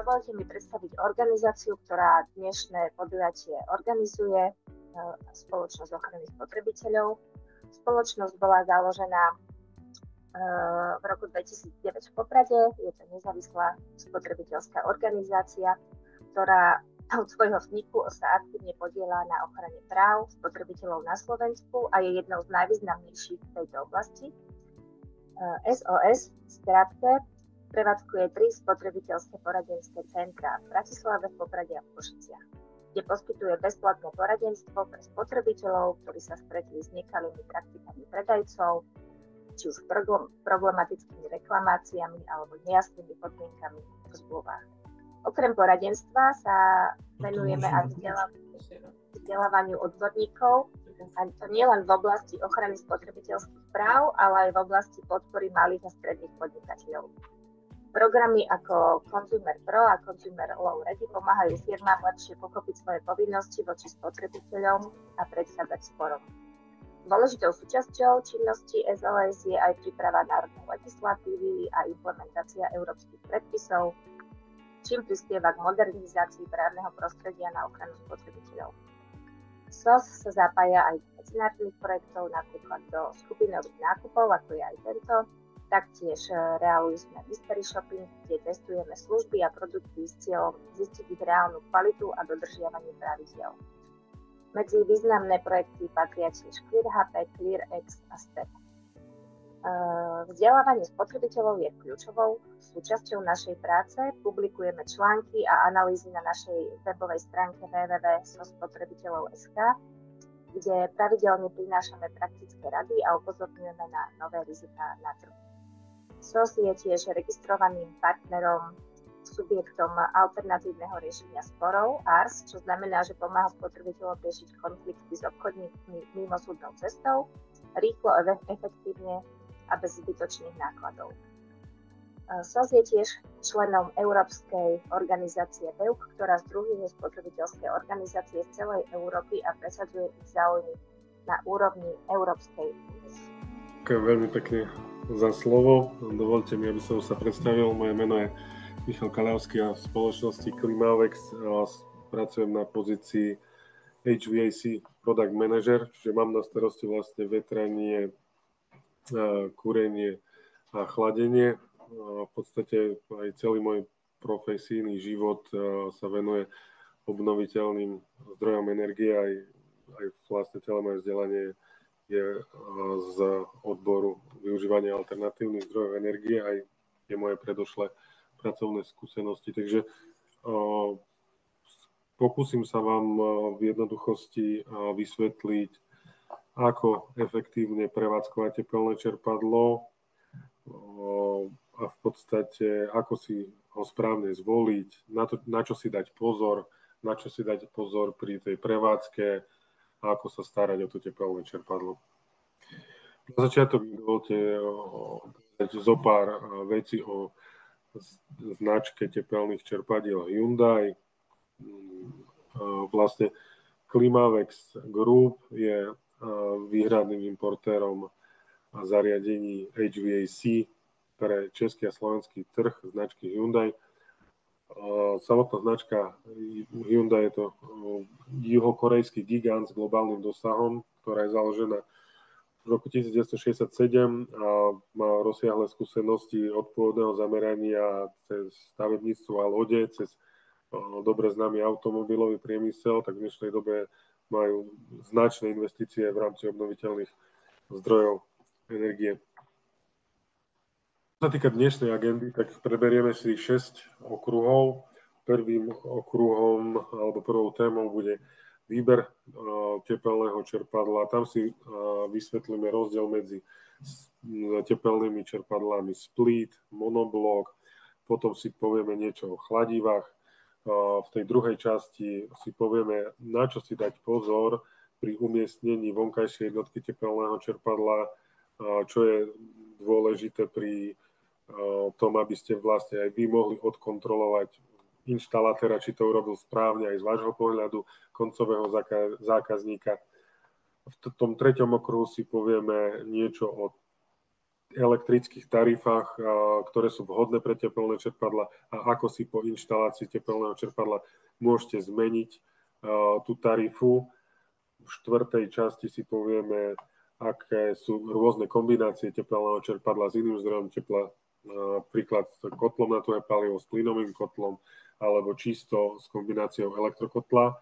Dovolte mi predstaviť organizáciu, ktorá dnešné podujatie organizuje, Spoločnosť ochrany spotrebiteľov. Spoločnosť bola založená v roku 2009 v Poprade. Je to nezávislá spotrebiteľská organizácia, ktorá od svojho vzniku sa aktívne podieľa na ochrane práv spotrebiteľov na Slovensku a je jednou z najvýznamnejších v tejto oblasti. SOS v skratke prevádzkuje 3 spotrebiteľské poradenské centrá v Bratislave, v Poprade a v Košiciach, kde poskytuje bezplatné poradenstvo pre spotrebiteľov, ktorí sa stretli s nekalými praktikami predajcov, či už problematickými reklamáciami alebo nejasnými podmienkami v zmluvách. Okrem poradenstva sa venujeme aj vzdelávaniu odborníkov, a to nie len v oblasti ochrany spotrebiteľských práv, ale aj v oblasti podpory malých a stredných podnikateľov. Programy ako Consumer Pro a Consumer Law Ready pomáhajú firmám lepšie pochopiť svoje povinnosti voči spotrebiteľom a predchádzať sporom. Dôležitou súčasťou činnosti SOS je aj príprava národnej legislatívy a implementácia európskych predpisov, čím prispieva k modernizácii právneho prostredia na ochranu spotrebiteľov. SOS sa zapája aj do medzinárodných projektov, napríklad do skupinových nákupov, ako je aj tento. Taktiež realizujeme mystery shopping, kde testujeme služby a produkty s cieľom zistiť ich reálnu kvalitu a dodržiavanie pravidiel. Medzi významné projekty patria tiež ClearHP, ClearX a STEP. Vzdelávanie spotrebiteľov je kľúčovou súčasťou našej práce. Publikujeme články a analýzy na našej webovej stránke www.sospotrebiteľov.sk, kde pravidelne prinášame praktické rady a upozorňujeme na nové riziká na trhu. SOS je tiež registrovaným partnerom subjektom alternatívneho riešenia sporov ARS, čo znamená, že pomáha spotrebiteľom riešiť konflikty s obchodníkmi mimosúdnou cestou, rýchlo a efektívne a bez zbytočných nákladov. SOS je tiež členom Európskej organizácie BEUK, ktorá združuje spotrebiteľské organizácie z celej Európy a presadzuje ich záujmy na úrovni Európskej únie. Ďakujem veľmi pekne za slovo. Dovolte mi, aby som sa predstavil. Moje meno je Michal Kaľavský a v spoločnosti Klimavex pracujem na pozícii HVAC Product Manager, čiže mám na starosti vlastne vetranie, kúrenie a chladenie. V podstate aj celý môj profesijný život sa venuje obnoviteľným zdrojom energie, aj vlastne celé moje vzdelanie je z odboru využívania alternatívnych zdrojov energie, aj je moje predošlé pracovné skúsenosti. Takže pokúsim sa vám v jednoduchosti vysvetliť, ako efektívne prevádzkovať tepelné čerpadlo a v podstate ako si ho správne zvoliť, na čo si dať pozor, pri tej prevádzke a ako sa starať o to tepelné čerpadlo. Na začiatok dovolte povedať zo pár vecí o značke tepelných čerpadiel Hyundai. Vlastne Klimavex Group je výhradným importérom zariadení HVAC pre český a slovenský trh značky Hyundai. Samotná značka Hyundai je to juhokorejský gigant s globálnym dosahom, ktorá je založená v roku 1967 a má rozsiahle skúsenosti od pôvodného zamerania cez stavebníctvo a lode, cez dobre známy automobilový priemysel, tak v dnešnej dobe majú značné investície v rámci obnoviteľných zdrojov energie. Čo sa týka dnešnej agendy, tak preberieme si 6 okruhov. Prvým okruhom alebo prvou témou bude výber tepelného čerpadla. Tam si vysvetlíme rozdiel medzi tepelnými čerpadlami split, monoblok, potom si povieme niečo o chladivách. V tej druhej časti si povieme, na čo si dať pozor pri umiestnení vonkajšej jednotky tepelného čerpadla, čo je dôležité pri tom, aby ste vlastne aj vy mohli odkontrolovať inštalatéra, či to urobil správne aj z vášho pohľadu koncového zákazníka. V tom treťom okruhu si povieme niečo o elektrických tarifách, ktoré sú vhodné pre tepelné čerpadla a ako si po inštalácii tepelného čerpadla môžete zmeniť tú tarifu. V štvrtej časti si povieme, aké sú rôzne kombinácie tepelného čerpadla s iným zdrojom tepla, príklad s kotlom na tuhé palivo, s plynovým kotlom alebo čisto s kombináciou elektrokotla.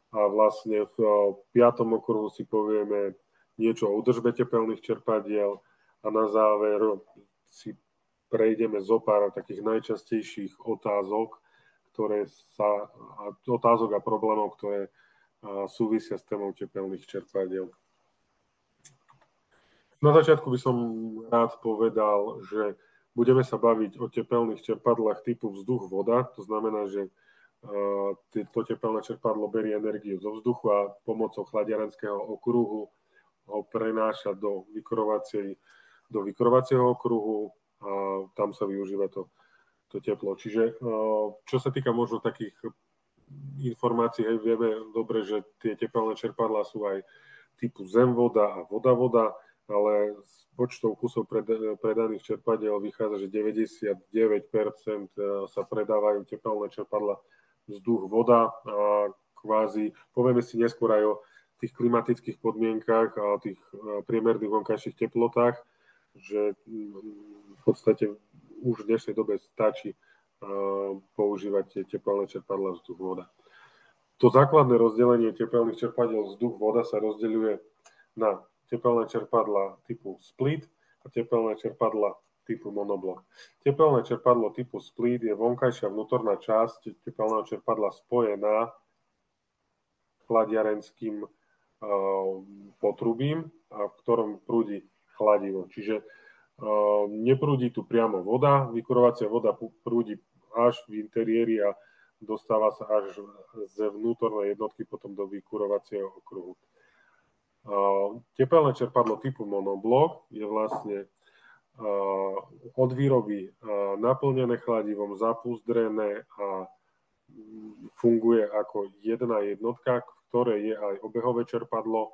A vlastne v piatom okruhu si povieme niečo o údržbe tepelných čerpadiel a na záver si prejdeme zo pár takých najčastejších otázok, otázok a problémov, ktoré súvisia s témou tepelných čerpadiel. Na začiatku by som rád povedal, že budeme sa baviť o tepelných čerpadlách typu vzduch-voda. To znamená, že to tepelné čerpadlo berie energiu zo vzduchu a pomocou chladiarenského okruhu ho prenáša do vykurovacieho okruhu a tam sa využíva to teplo. Čiže čo sa týka možno takých informácií, vieme dobre, že tie tepelné čerpadlá sú aj typu zem-voda a voda-voda, ale z počtov kusov predaných čerpadiel vychádza, že 99% sa predávajú tepelné čerpadlá vzduch-voda a kvázi, povieme si neskôr aj o tých klimatických podmienkach a o tých priemerných vonkajších teplotách, že v podstate už v dnešnej dobe stačí používať tie tepelné čerpadlá vzduch-voda. To základné rozdelenie tepelných čerpadiel vzduch-voda sa rozdeľuje na tepelné čerpadlá typu split a tepelné čerpadlá typu monoblok. Tepelné čerpadlo typu split je vonkajšia vnútorná časť tepelného čerpadla spojená chladiarenským potrubím, v ktorom prúdi chladivo. Čiže neprúdi tu priamo voda, vykurovacia voda prúdi až v interiéri a dostáva sa až z vnútornej jednotky potom do vykurovacieho okruhu. Tepelné čerpadlo typu monoblok je vlastne od výroby naplnené chladivom, zapúzdrené a funguje ako jedna jednotka, v ktorej je aj obehové čerpadlo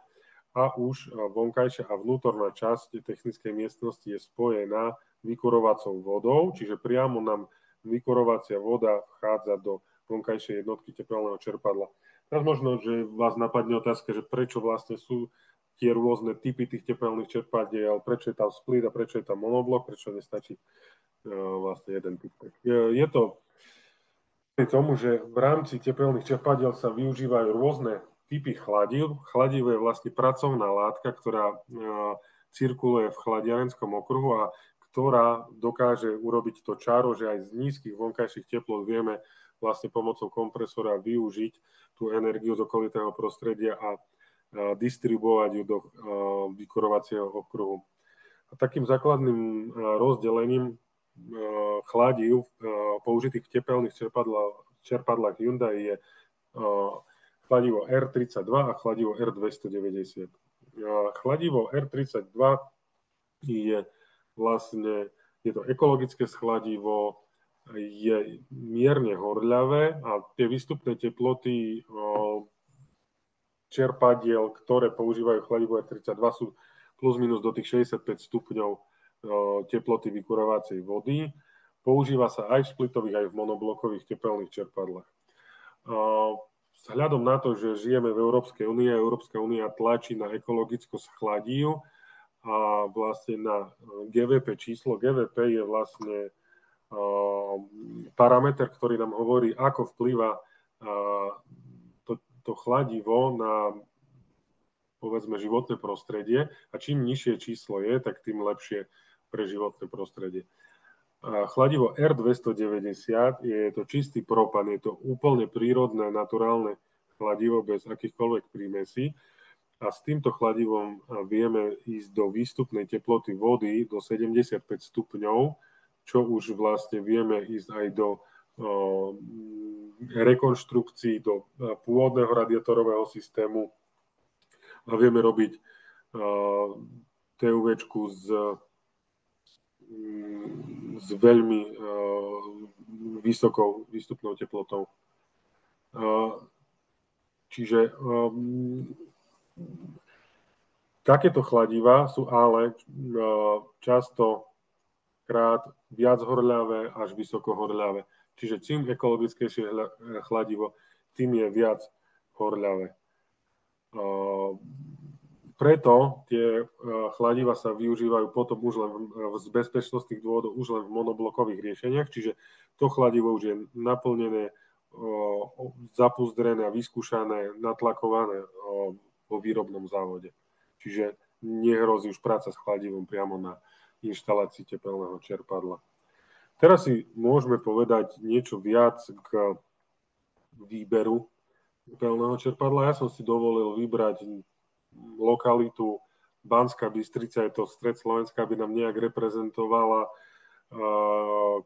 a už vonkajšia a vnútorná časť technickej miestnosti je spojená vykurovacou vodou, čiže priamo nám vykurovacia voda vchádza do vonkajšej jednotky tepelného čerpadla. Teraz možno, že vás napadne otázka, že prečo vlastne sú tie rôzne typy tých tepelných čerpadiel, prečo je tam split a prečo je tam monoblok, prečo nestačí vlastne jeden typ. Je to tomu, že v rámci tepelných čerpadiel sa využívajú rôzne typy chladiv. Chladivo je vlastne pracovná látka, ktorá cirkuluje v chladiarenskom okruhu a ktorá dokáže urobiť to čaro, že aj z nízkych vonkajších teplot vieme vlastne pomocou kompresora využiť tú energiu z okolitého prostredia a distribuovať ju do vykurovacieho okruhu. A takým základným rozdelením chladiv použitých v tepelných čerpadlách Hyundai je chladivo R32 a chladivo R290. Chladivo R32 je vlastne, je to ekologické chladivo, je mierne horľavé a tie výstupné teploty čerpadiel, ktoré používajú chladivo R32, sú plus minus do tých 65 stupňov teploty vykurovacej vody. Používa sa aj v splitových, aj v monoblokových tepelných čerpadlách. Vzhľadom na to, že žijeme v Európskej únii, Európska únia tlačí na ekologickosť chladív a vlastne na GVP číslo. GVP je vlastne parameter, ktorý nám hovorí, ako vplýva to chladivo na, povedzme, životné prostredie a čím nižšie číslo je, tak tým lepšie pre životné prostredie. Chladivo R290 je to čistý propan, je to úplne prírodné, naturálne chladivo bez akýchkoľvek prímesí a s týmto chladivom vieme ísť do výstupnej teploty vody do 75 stupňov, čo už vlastne vieme ísť aj do rekonštrukcií, do pôvodného radiátorového systému a vieme robiť TUVčku s veľmi vysokou výstupnou teplotou. Čiže Takéto chladivá sú ale častokrát viac horľavé až vysoko horľavé. Čiže čím ekologickejšie chladivo, tým je viac horľavé. Preto tie chladiva sa využívajú potom už len z bezpečnostných dôvodov už len v monoblokových riešeniach, čiže to chladivo už je naplnené, zapuzdrené a vyskúšané, natlakované vo výrobnom závode. Čiže nehrozí už práca s chladivom priamo na inštalácii tepelného čerpadla. Teraz si môžeme povedať niečo viac k výberu tepelného čerpadla. Ja som si dovolil vybrať lokalitu Banská Bystrica, je to stred Slovenska, aby nám nejak reprezentovala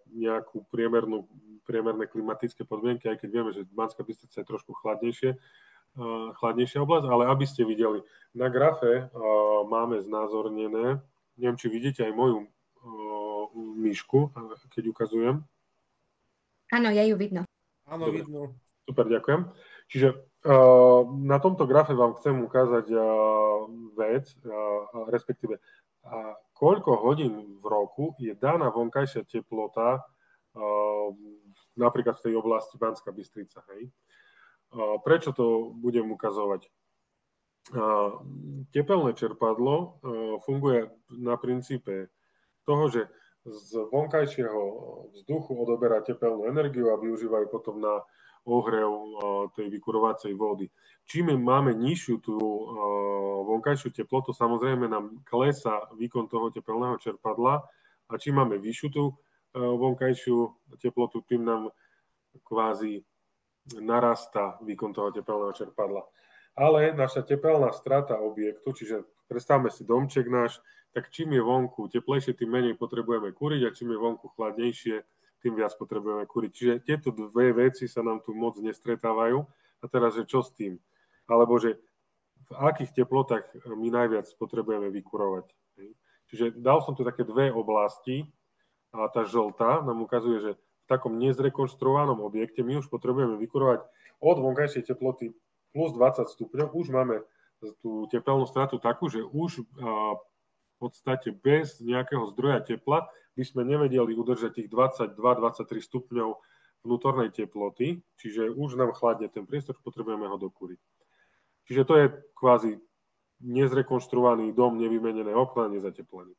nejakú priemerné klimatické podmienky, aj keď vieme, že Banská Bystrica je trošku chladnejšia oblasť, ale aby ste videli, na grafe máme znázornené, neviem, či vidíte aj moju myšku, keď ukazujem. Áno, ja ju vidno. Áno, vidno. Super, ďakujem. Čiže na tomto grafe vám chcem ukázať vec, respektíve koľko hodín v roku je daná vonkajšia teplota napríklad v tej oblasti Banská Bystrica. Hej. Prečo to budem ukazovať? Tepelné čerpadlo funguje na princípe toho, že z vonkajšieho vzduchu odoberá tepelnú energiu a využívajú potom na ohrev tej vykurovacej vody. Čím máme nižšiu tú vonkajšiu teplotu, samozrejme nám klesá výkon toho tepelného čerpadla a čím máme vyššiu tú vonkajšiu teplotu, tým nám kvázi narastá výkon toho tepelného čerpadla. Ale naša tepelná strata objektu, čiže predstavme si domček náš, tak čím je vonku teplejšie, tým menej potrebujeme kúriť a čím je vonku chladnejšie, tým viac potrebujeme kúriť. Čiže tieto dve veci sa nám tu moc nestretávajú. A teraz, že čo s tým? Alebo, že v akých teplotách my najviac potrebujeme vykurovať. Čiže dal som tu také dve oblasti a tá žltá nám ukazuje, že v takom nezrekonštruovanom objekte my už potrebujeme vykurovať od vonkajšej teploty plus 20 stupňov. Už máme tú tepelnú stratu takú, že už v podstate bez nejakého zdroja tepla by sme nevedeli udržať tých 22-23 stupňov vnútornej teploty, čiže už nám chladne ten priestor, potrebujeme ho dokúriť. Čiže to je kvázi nezrekonštruovaný dom, nevymenené okná, nezateplený.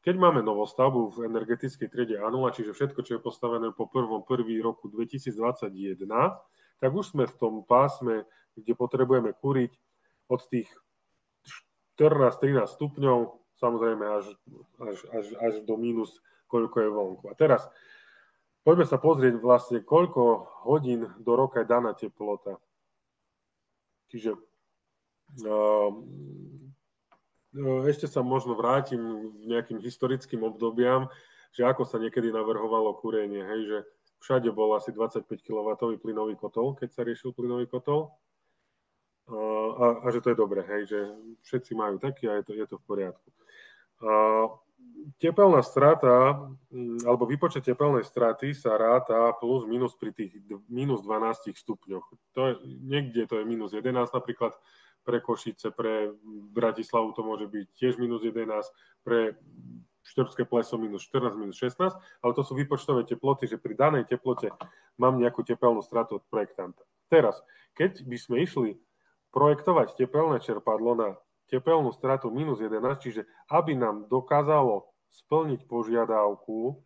Keď máme novostavbu v energetickej triede A0, čiže všetko, čo je postavené po 1. roku 2021, tak už sme v tom pásme, kde potrebujeme kúriť od tých 14-13 stupňov, samozrejme až do mínus, koľko je vonku. A teraz poďme sa pozrieť vlastne, koľko hodín do roka je daná teplota. Čiže ešte sa možno vrátim k nejakým historickým obdobiam, že ako sa niekedy navrhovalo kúrenie, hej, že všade bol asi 25 kW plynový kotol, keď sa riešil plynový kotol. A že to je dobré, hej, že všetci majú taký a je to v poriadku. Tepelná strata, alebo výpočet tepelnej straty sa ráta plus minus pri tých minus 12 stupňoch. Niekde to je minus 11 napríklad, pre Košice, pre Bratislavu to môže byť tiež minus 11, pre Štrbské Pleso minus 14, minus 16, ale to sú výpočtové teploty, že pri danej teplote mám nejakú tepelnú stratu od projektanta. Teraz, keď by sme išli projektovať tepelné čerpadlo na tepelnú stratu minus 11, čiže aby nám dokázalo splniť požiadavku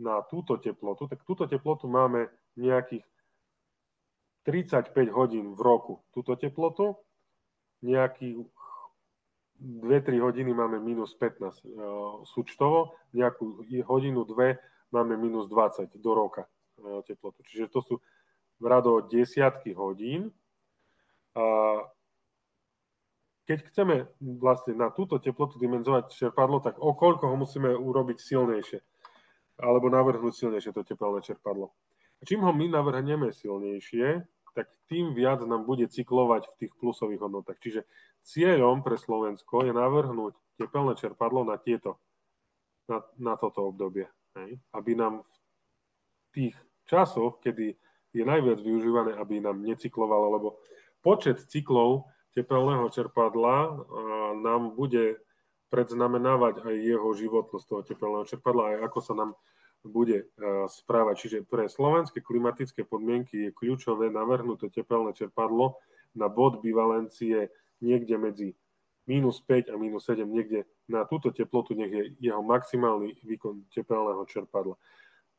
na túto teplotu, tak túto teplotu máme nejakých 35 hodín v roku. Túto teplotu, nejakých 2-3 hodiny máme minus 15 súčtovo, nejakú hodinu, 2 máme minus 20 do roka teplotu. Čiže to sú v rado desiatky hodín. Keď chceme vlastne na túto teplotu dimenzovať čerpadlo, tak o koľko ho musíme urobiť silnejšie, alebo navrhnúť silnejšie to tepelné čerpadlo. A čím ho my navrhneme silnejšie, tak tým viac nám bude cyklovať v tých plusových hodnotách. Čiže cieľom pre Slovensko je navrhnúť tepelné čerpadlo na toto obdobie. Hej? Aby nám v tých časoch, kedy je najviac využívané, aby nám necyklovalo, lebo počet cyklov tepelného čerpadla nám bude predznamenávať aj jeho životnosť toho tepelného čerpadla, aj ako sa nám bude správať. Čiže pre slovenské klimatické podmienky je kľúčové navrhnuté tepelné čerpadlo na bod bivalencie niekde medzi -5 a -7, niekde na túto teplotu, nech je jeho maximálny výkon tepelného čerpadla.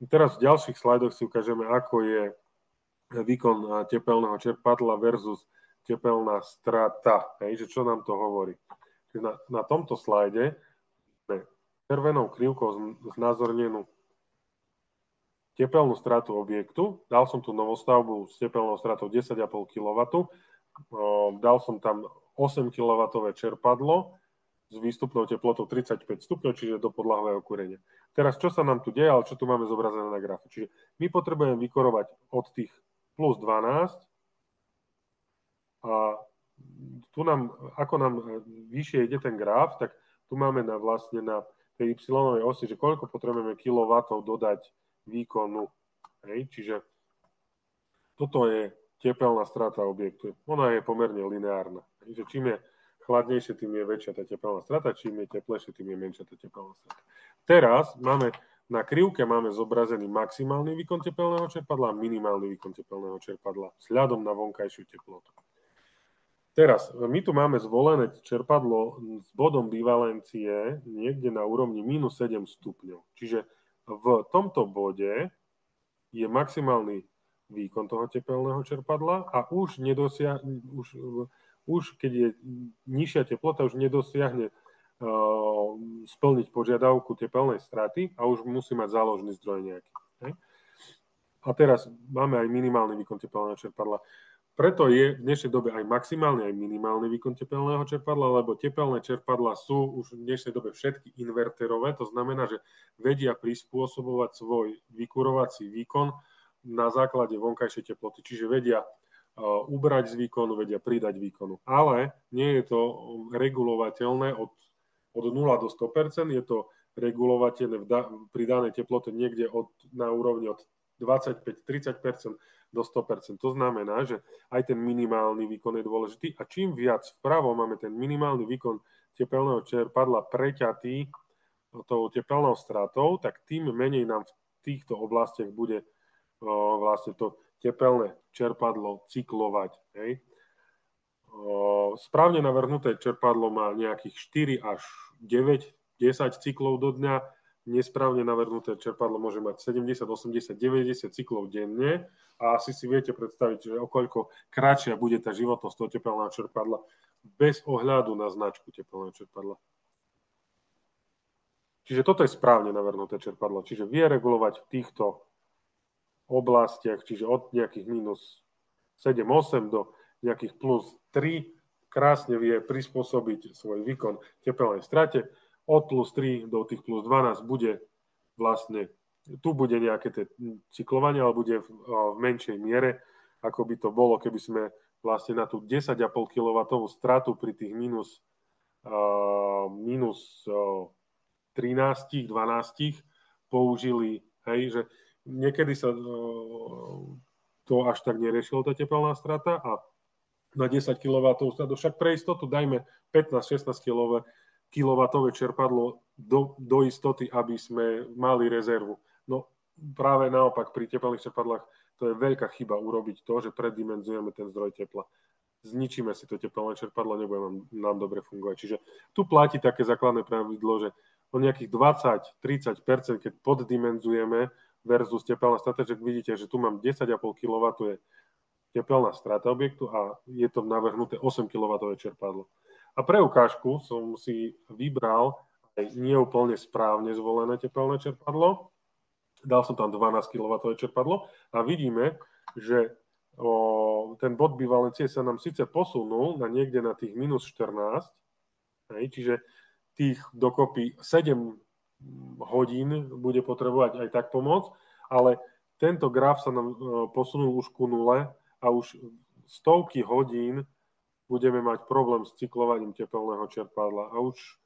Teraz v ďalších slajdoch si ukážeme, ako je výkon tepelného čerpadla versus tepelná strata. Že čo nám to hovorí? Na tomto slajde červenou krivkou znázornenú tepelnú stratu objektu. Dal som tu novostavbu s tepelnou stratou 10,5 kW. Dal som tam 8 kW čerpadlo s výstupnou teplotou 35 stupňov, čiže do podlahového kúrenia. Teraz, čo sa nám tu deje, ale čo tu máme zobrazené na grafe? Čiže my potrebujeme vykurovať od tých plus 12 a tu nám, ako nám vyššie ide ten graf, tak tu máme vlastne na tej y-ovej osi, že koľko potrebujeme kilowattov dodať výkonu. Čiže toto je tepelná strata objektu. Ona je pomerne lineárna. Čiže čím je chladnejšie, tým je väčšia tá tepelná strata, čím je teplejšie, tým je menšia tá tepelná strata. Teraz na krivke máme zobrazený maximálny výkon tepelného čerpadla a minimálny výkon tepelného čerpadla vzhľadom na vonkajšiu teplotu. Teraz, my tu máme zvolené čerpadlo s bodom bivalencie niekde na úrovni -7 stupňov. Čiže v tomto bode je maximálny výkon toho tepelného čerpadla a už keď je nižšia teplota, už nedosiahne splniť požiadavku tepelnej straty a už musí mať záložný zdroj nejaký. A teraz máme aj minimálny výkon tepelného čerpadla. Preto je v dnešnej dobe aj maximálny, aj minimálny výkon tepelného čerpadla, lebo tepelné čerpadla sú už v dnešnej dobe všetky inverterové, to znamená, že vedia prispôsobovať svoj vykurovací výkon na základe vonkajšej teploty, čiže vedia ubrať z výkonu, vedia pridať výkonu. Ale nie je to regulovateľné od 0 do 100%, je to regulovateľné pri danej teplote niekde na úrovni od 25-30% do 100%. To znamená, že aj ten minimálny výkon je dôležitý a čím viac vpravo máme ten minimálny výkon tepelného čerpadla preťatý tou tepelnou stratou, tak tým menej nám v týchto oblastiach bude vlastne to tepelné čerpadlo cyklovať. Správne navrhnuté čerpadlo má nejakých 4 až 9, 10 cyklov do dňa. Nesprávne navrhnuté čerpadlo môže mať 70, 80, 90 cyklov denne a asi si viete predstaviť, že o koľko kratšia bude tá životnosť toho tepelného čerpadla bez ohľadu na značku tepelného čerpadla. Čiže toto je správne navrhnuté čerpadlo. Čiže vie regulovať v týchto oblastiach, čiže od nejakých -7, 8 do nejakých +3 krásne vie prispôsobiť svoj výkon tepelnej strate. Od +3 do tých +12 bude vlastne, tu bude nejaké tie cyklovanie, ale bude v menšej miere, ako by to bolo, keby sme vlastne na tú 10,5 kW stratu pri tých -13, 12 použili, že niekedy sa to až tak neriešilo, tá tepelná strata a na 10 kW stratu, však pre istotu dajme 15-16 kW čerpadlo do istoty, aby sme mali rezervu. No práve naopak pri teplných čerpadlách to je veľká chyba urobiť to, že preddimenzujeme ten zdroj tepla. Zničíme si to teplné čerpadlo, nebude nám dobre fungovať. Čiže tu platí také základné pravidlo, že o nejakých 20-30%, keď poddimenzujeme versus tepelná strata, že vidíte, že tu mám 10,5 kW je tepelná strata objektu a je to navrhnuté 8 kW čerpadlo. A pre ukážku som si vybral aj neúplne správne zvolené tepelné čerpadlo. Dal som tam 12 kW čerpadlo a vidíme, že ten bod bivalencie sa nám síce posunul na niekde na tých -14, čiže tých dokopy 7 hodín bude potrebovať aj tak pomôcť, ale tento graf sa nám posunul už ku nule a už stovky hodín budeme mať problém s cyklovaním tepelného čerpadla a už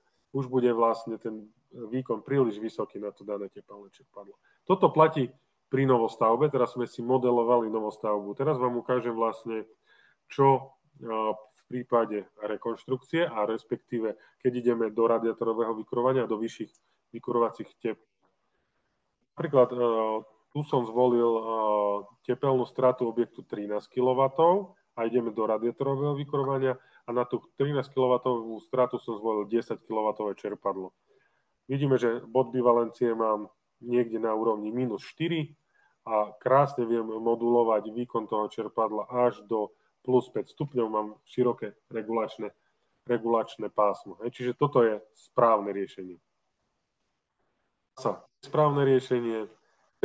bude vlastne ten výkon príliš vysoký na to dané tepelné čerpadlo. Toto platí pri novostavbe, teraz sme si modelovali novostavbu. Teraz vám ukážem vlastne, čo v prípade rekonštrukcie a respektíve, keď ideme do radiátorového vykurovania, do vyšších vykurovacích tep. Napríklad tu som zvolil tepelnú stratu objektu 13 kW a ideme do radiátorového vykurovania a na tú 13 kW stratu som zvolil 10 kW čerpadlo. Vidíme, že bod bivalencie mám niekde na úrovni -4 a krásne viem modulovať výkon toho čerpadla až do plus 5 stupňov, mám široké regulačné pásmo. Čiže toto je správne riešenie. Správne riešenie,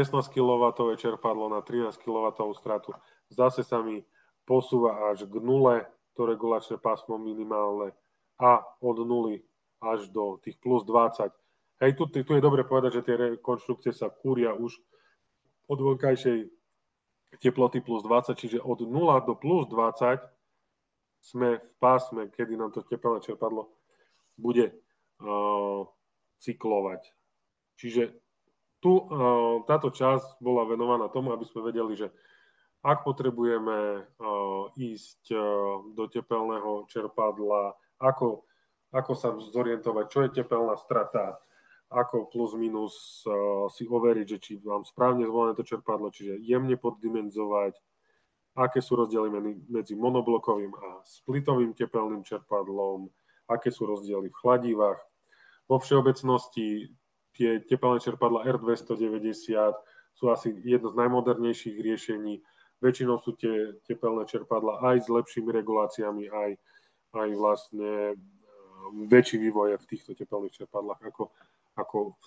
16 kW čerpadlo na 13 kW stratu, zase sa mi posúva až k nule, to regulačné pásmo minimálne a od nuly až do tých plus 20. Hej, tu je dobre povedať, že tie rekonštrukcie sa kúria už od vonkajšej teploty plus 20, čiže od 0 do plus 20 sme v pásme, kedy nám to tepelné čerpadlo bude cyklovať. Čiže tu táto časť bola venovaná tomu, aby sme vedeli, že ak potrebujeme ísť do tepelného čerpadla, ako sa zorientovať, čo je tepelná strata, ako plus minus si overiť, že či mám správne zvolené to čerpadlo, čiže jemne poddimenzovať, aké sú rozdiely medzi monoblokovým a splitovým tepelným čerpadlom, aké sú rozdiely v chladivách. Vo všeobecnosti tie tepelné čerpadla R290 sú asi jedno z najmodernejších riešení. Väčšinou sú tie tepelné čerpadla aj s lepšími reguláciami, aj vlastne väčší vývoj v týchto tepelných čerpadlách ako v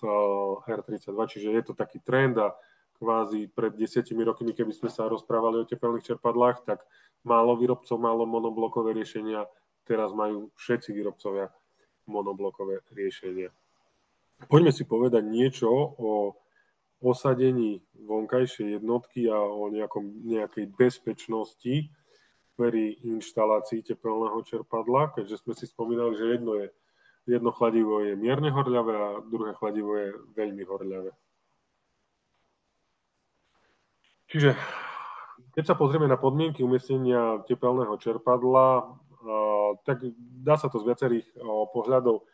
R32, čiže je to taký trend a kvázi pred 10 rokmi, keby sme sa rozprávali o tepelných čerpadlách, tak málo výrobcov, málo monoblokové riešenia, teraz majú všetci výrobcovia monoblokové riešenia. Poďme si povedať niečo o osadení vonkajšej jednotky a o nejakej bezpečnosti pri inštalácii tepelného čerpadla, keďže sme si spomínali, že jedno chladivo je mierne horľavé a druhé chladivo je veľmi horľavé. Čiže keď sa pozrieme na podmienky umiestnenia tepelného čerpadla, tak dá sa to z viacerých pohľadov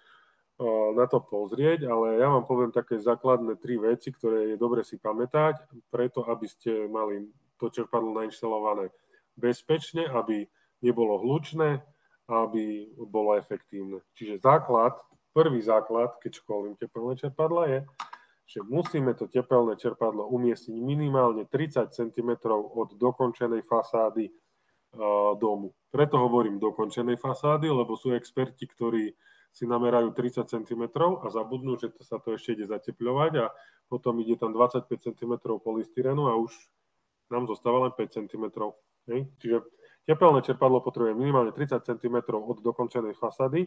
na to pozrieť, ale ja vám poviem také základné 3 veci, ktoré je dobre si pamätať, preto aby ste mali to čerpadlo nainštalované bezpečne, aby nebolo hlučné, aby bolo efektívne. Čiže prvý základ, keď školím tepelné čerpadla, je, že musíme to tepelné čerpadlo umiestniť minimálne 30 cm od dokončenej fasády domu. Preto hovorím dokončenej fasády, lebo sú experti, ktorí si namerajú 30 cm a zabudnú, že sa to ešte ide zatepľovať a potom ide tam 25 cm polystyrenu a už nám zostáva len 5 cm. Čiže tepelné čerpadlo potrebuje minimálne 30 cm od dokončenej fasady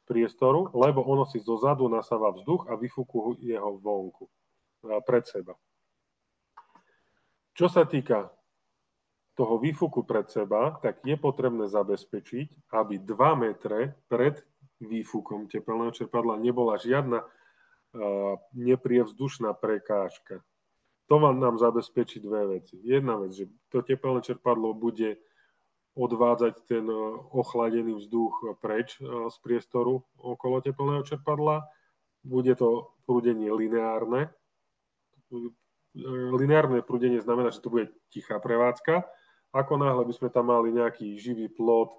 priestoru, lebo ono si zozadu nasáva vzduch a vyfúkuje ho vonku, pred seba. Čo sa týka toho výfuku pred seba, tak je potrebné zabezpečiť, aby 2 metre pred výfukom tepelného čerpadla nebola žiadna neprievzdušná prekážka. To nám zabezpečí 2 veci. Jedna vec, že to tepelné čerpadlo bude odvádzať ten ochladený vzduch preč z priestoru okolo tepelného čerpadla. Bude to prúdenie lineárne. Lineárne prúdenie znamená, že to bude tichá prevádzka. Ako náhle by sme tam mali nejaký živý plot,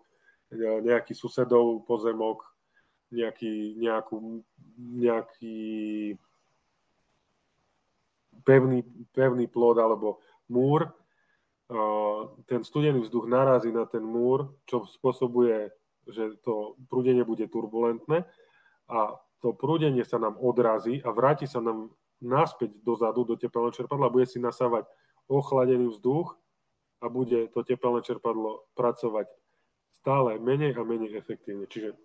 nejaký susedov pozemok, nejaký pevný plot alebo múr, ten studený vzduch narazí na ten múr, čo spôsobuje, že to prúdenie bude turbulentné a to prúdenie sa nám odrazí a vráti sa nám naspäť dozadu do tepelného čerpadla, bude si nasávať ochladený vzduch a bude to tepelné čerpadlo pracovať stále menej a menej efektívne. Čiže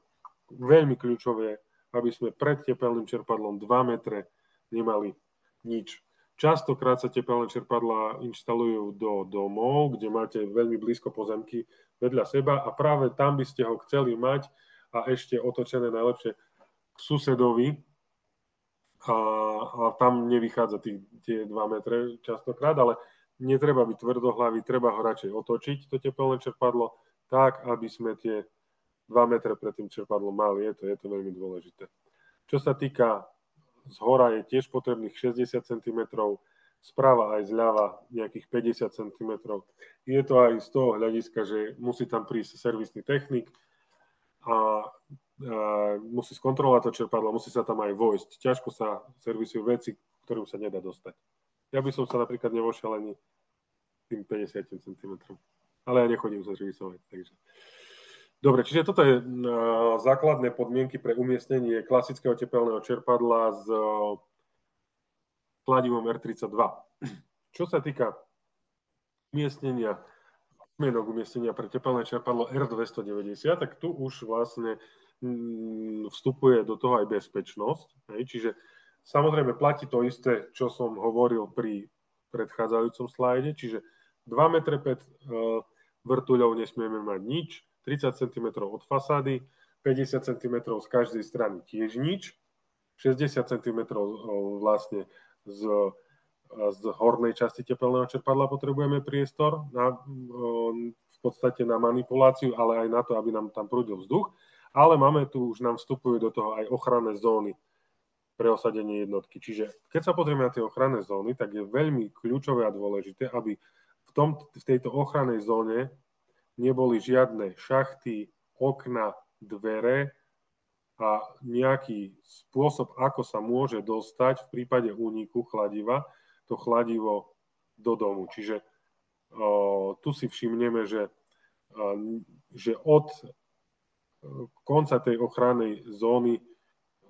veľmi kľúčové, aby sme pred tepelným čerpadlom 2 metre nemali nič. Častokrát sa tepelné čerpadlá inštalujú do domov, kde máte veľmi blízko pozemky vedľa seba a práve tam by ste ho chceli mať a ešte otočené najlepšie k susedovi a tam nevychádza tie 2 metre častokrát, ale netreba byť tvrdohlavý, treba ho radšej otočiť, to tepelné čerpadlo, tak, aby sme tie metre pred tým čerpadlom mali, je to veľmi dôležité. Čo sa týka zhora, je tiež potrebných 60 cm, sprava aj zľava nejakých 50 cm. Je to aj z toho hľadiska, že musí tam prísť servisný technik a musí skontrolovať to čerpadlo, musí sa tam aj vojsť. Ťažko sa servisujú veci, ktorým sa nedá dostať. Ja by som sa napríklad nevošiel ani tým 50 cm. Ale ja nechodím sa servisovať. Takže. Dobre, čiže toto je základné podmienky pre umiestnenie klasického tepelného čerpadla s kladivom R32. Čo sa týka umiestnenia pre tepelné čerpadlo R290, tak tu už vlastne vstupuje do toho aj bezpečnosť. Čiže samozrejme platí to isté, čo som hovoril pri predchádzajúcom slajde, čiže 2 metre pred vrtuľou nesmieme mať nič, 30 cm od fasády, 50 cm z každej strany tiež nič, 60 cm vlastne z hornej časti tepelného čerpadla potrebujeme priestor v podstate na manipuláciu, ale aj na to, aby nám tam prúdil vzduch. Ale máme tu, už nám vstupujú do toho aj ochranné zóny pre osadenie jednotky. Čiže keď sa pozrieme na tie ochranné zóny, tak je veľmi kľúčové a dôležité, aby v tejto ochrannej zóne neboli žiadne šachty, okna, dvere a nejaký spôsob, ako sa môže dostať v prípade úniku chladiva, to chladivo do domu. Čiže tu si všimneme, že od konca tej ochrannej zóny,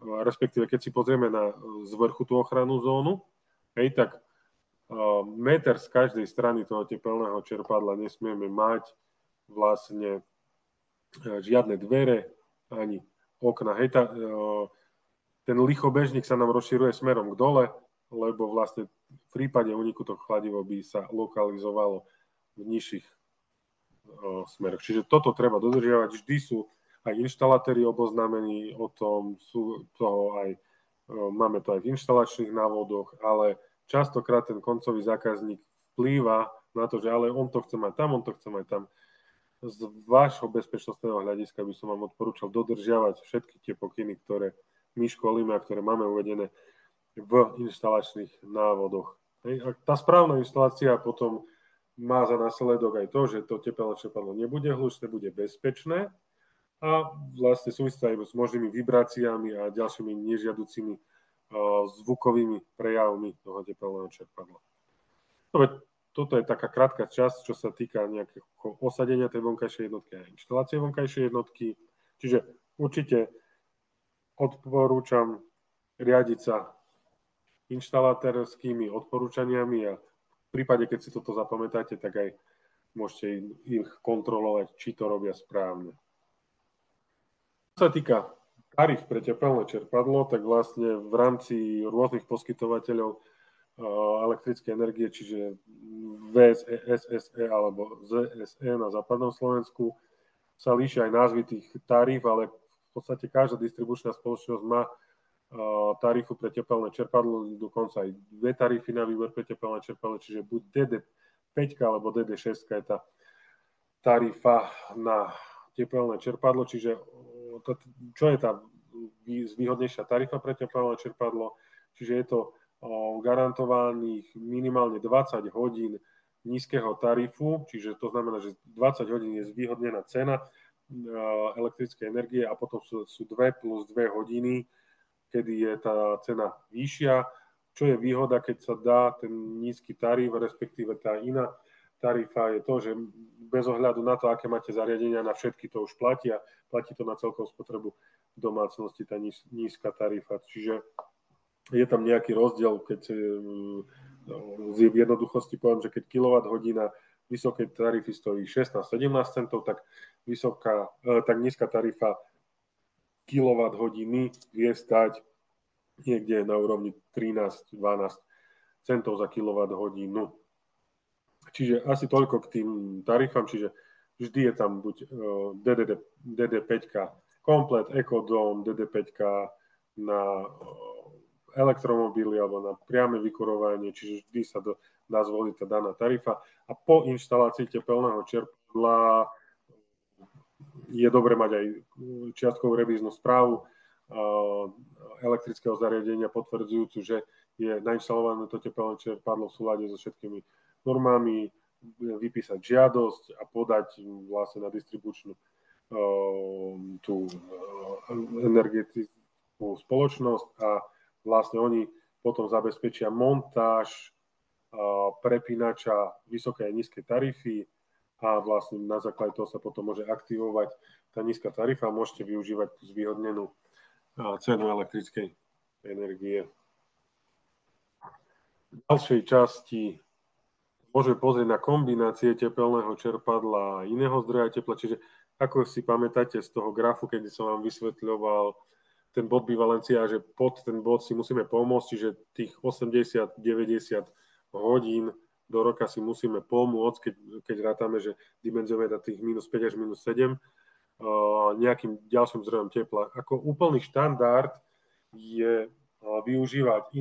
respektíve keď si pozrieme z vrchu tú ochrannú zónu, tak meter z každej strany toho tepelného čerpadla nesmieme mať vlastne žiadne dvere ani okna. Ten lichobežník sa nám rozširuje smerom k dole, lebo vlastne v prípade úniku to chladivo by sa lokalizovalo v nižších smeroch. Čiže toto treba dodržiavať. Vždy sú aj inštalatéri oboznámení o tom, máme to aj v inštalačných návodoch, ale častokrát ten koncový zákazník vplýva na to, že ale on to chce mať tam, on to chce mať tam. Z vášho bezpečnostného hľadiska by som vám odporúčal dodržiavať všetky tie pokyny, ktoré my školíme a ktoré máme uvedené v inštalačných návodoch. A tá správna inštalácia potom má za následok aj to, že to tepelné čerpadlo nebude hlučné, bude bezpečné a vlastne súvisí aj s možnými vibráciami a ďalšími nežiaducimi zvukovými prejavmi toho tepelného čerpadla. Toto je taká krátka časť, čo sa týka nejakého osadenia tej vonkajšej jednotky a inštalácie vonkajšej jednotky. Čiže určite odporúčam riadiť sa inštalatérskymi odporúčaniami a v prípade, keď si toto zapamätáte, tak aj môžete ich kontrolovať, či to robia správne. Čo sa týka tarif pre tepelné čerpadlo, tak vlastne v rámci rôznych poskytovateľov elektrické energie, čiže VSE, SSE alebo ZSE na západnom Slovensku, sa líšia aj názvy tých tarif, ale v podstate každá distribučná spoločnosť má tarifu pre tepelné čerpadlo, dokonca aj dve tarify na výber pre tepelné čerpadlo, čiže buď DD5 alebo DD6 je tá tarifa na tepelné čerpadlo, čiže čo je tá výhodnejšia tarifa pre tepelné čerpadlo, čiže je to garantovaných minimálne 20 hodín nízkeho tarifu, čiže to znamená, že 20 hodín je zvýhodnená cena elektrickej energie a potom sú 2 plus 2 hodiny, kedy je tá cena vyššia. Čo je výhoda, keď sa dá ten nízky tarif, respektíve tá iná tarifa je to, že bez ohľadu na to, aké máte zariadenia, na všetky to už platí a platí to na celkovú spotrebu domácnosti, tá nízka tarifa. Čiže je tam nejaký rozdiel, keď v jednoduchosti poviem, že keď kWh vysokej tarify stojí 16-17 centov, tak nízka tarifa kWh vie stať niekde na úrovni 13-12 centov za kWh. Čiže asi toľko k tým tarifám, čiže vždy je tam buď DD5 komplet, EcoDome, DD5 na elektromobily alebo na priame vykurovanie, čiže vždy sa dá zvoliť tá daná tarifa a po inštalácii tepelného čerpadla je dobre mať aj čiastkovú revíznu správu elektrického zariadenia potvrdzujúcu, že je nainštalované to tepelné čerpadlo v súlade so všetkými normami, vypísať žiadosť a podať vlastne na distribučnú tú energetickú spoločnosť a vlastne oni potom zabezpečia montáž prepínača vysokej a nízkej tarify a vlastne na základe toho sa potom môže aktivovať tá nízka tarifa a môžete využívať tú zvýhodnenú cenu elektrickej energie. V ďalšej časti môžeme pozrieť na kombinácie tepelného čerpadla a iného zdroja tepla, čiže ako si pamätáte z toho grafu, keď som vám vysvetľoval ten bod bivalencia, že pod ten bod si musíme pomôcť, čiže tých 80-90 hodín do roka si musíme pomôcť, keď rátame, že dimenzujeme na tých minus 5 až minus 7, nejakým ďalším zdrojom tepla. Ako úplný štandard je využívať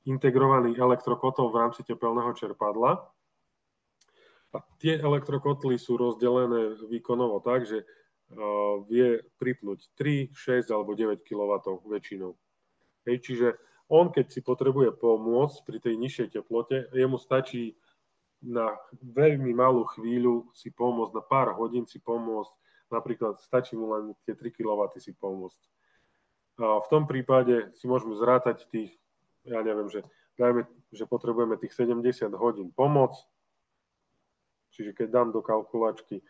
integrovaný elektrokotol v rámci tepelného čerpadla. A tie elektrokotly sú rozdelené výkonovo tak, že vie pripnúť 3, 6 alebo 9 kW väčšinou. Čiže on, keď si potrebuje pomôcť pri tej nižšej teplote, jemu stačí na veľmi malú chvíľu si pomôcť, na pár hodín si pomôcť, napríklad stačí mu len tie 3 kW si pomôcť. A v tom prípade si môžeme zrátať tých, ja neviem, že dajme, že potrebujeme tých 70 hodín pomôcť, čiže keď dám do kalkulačky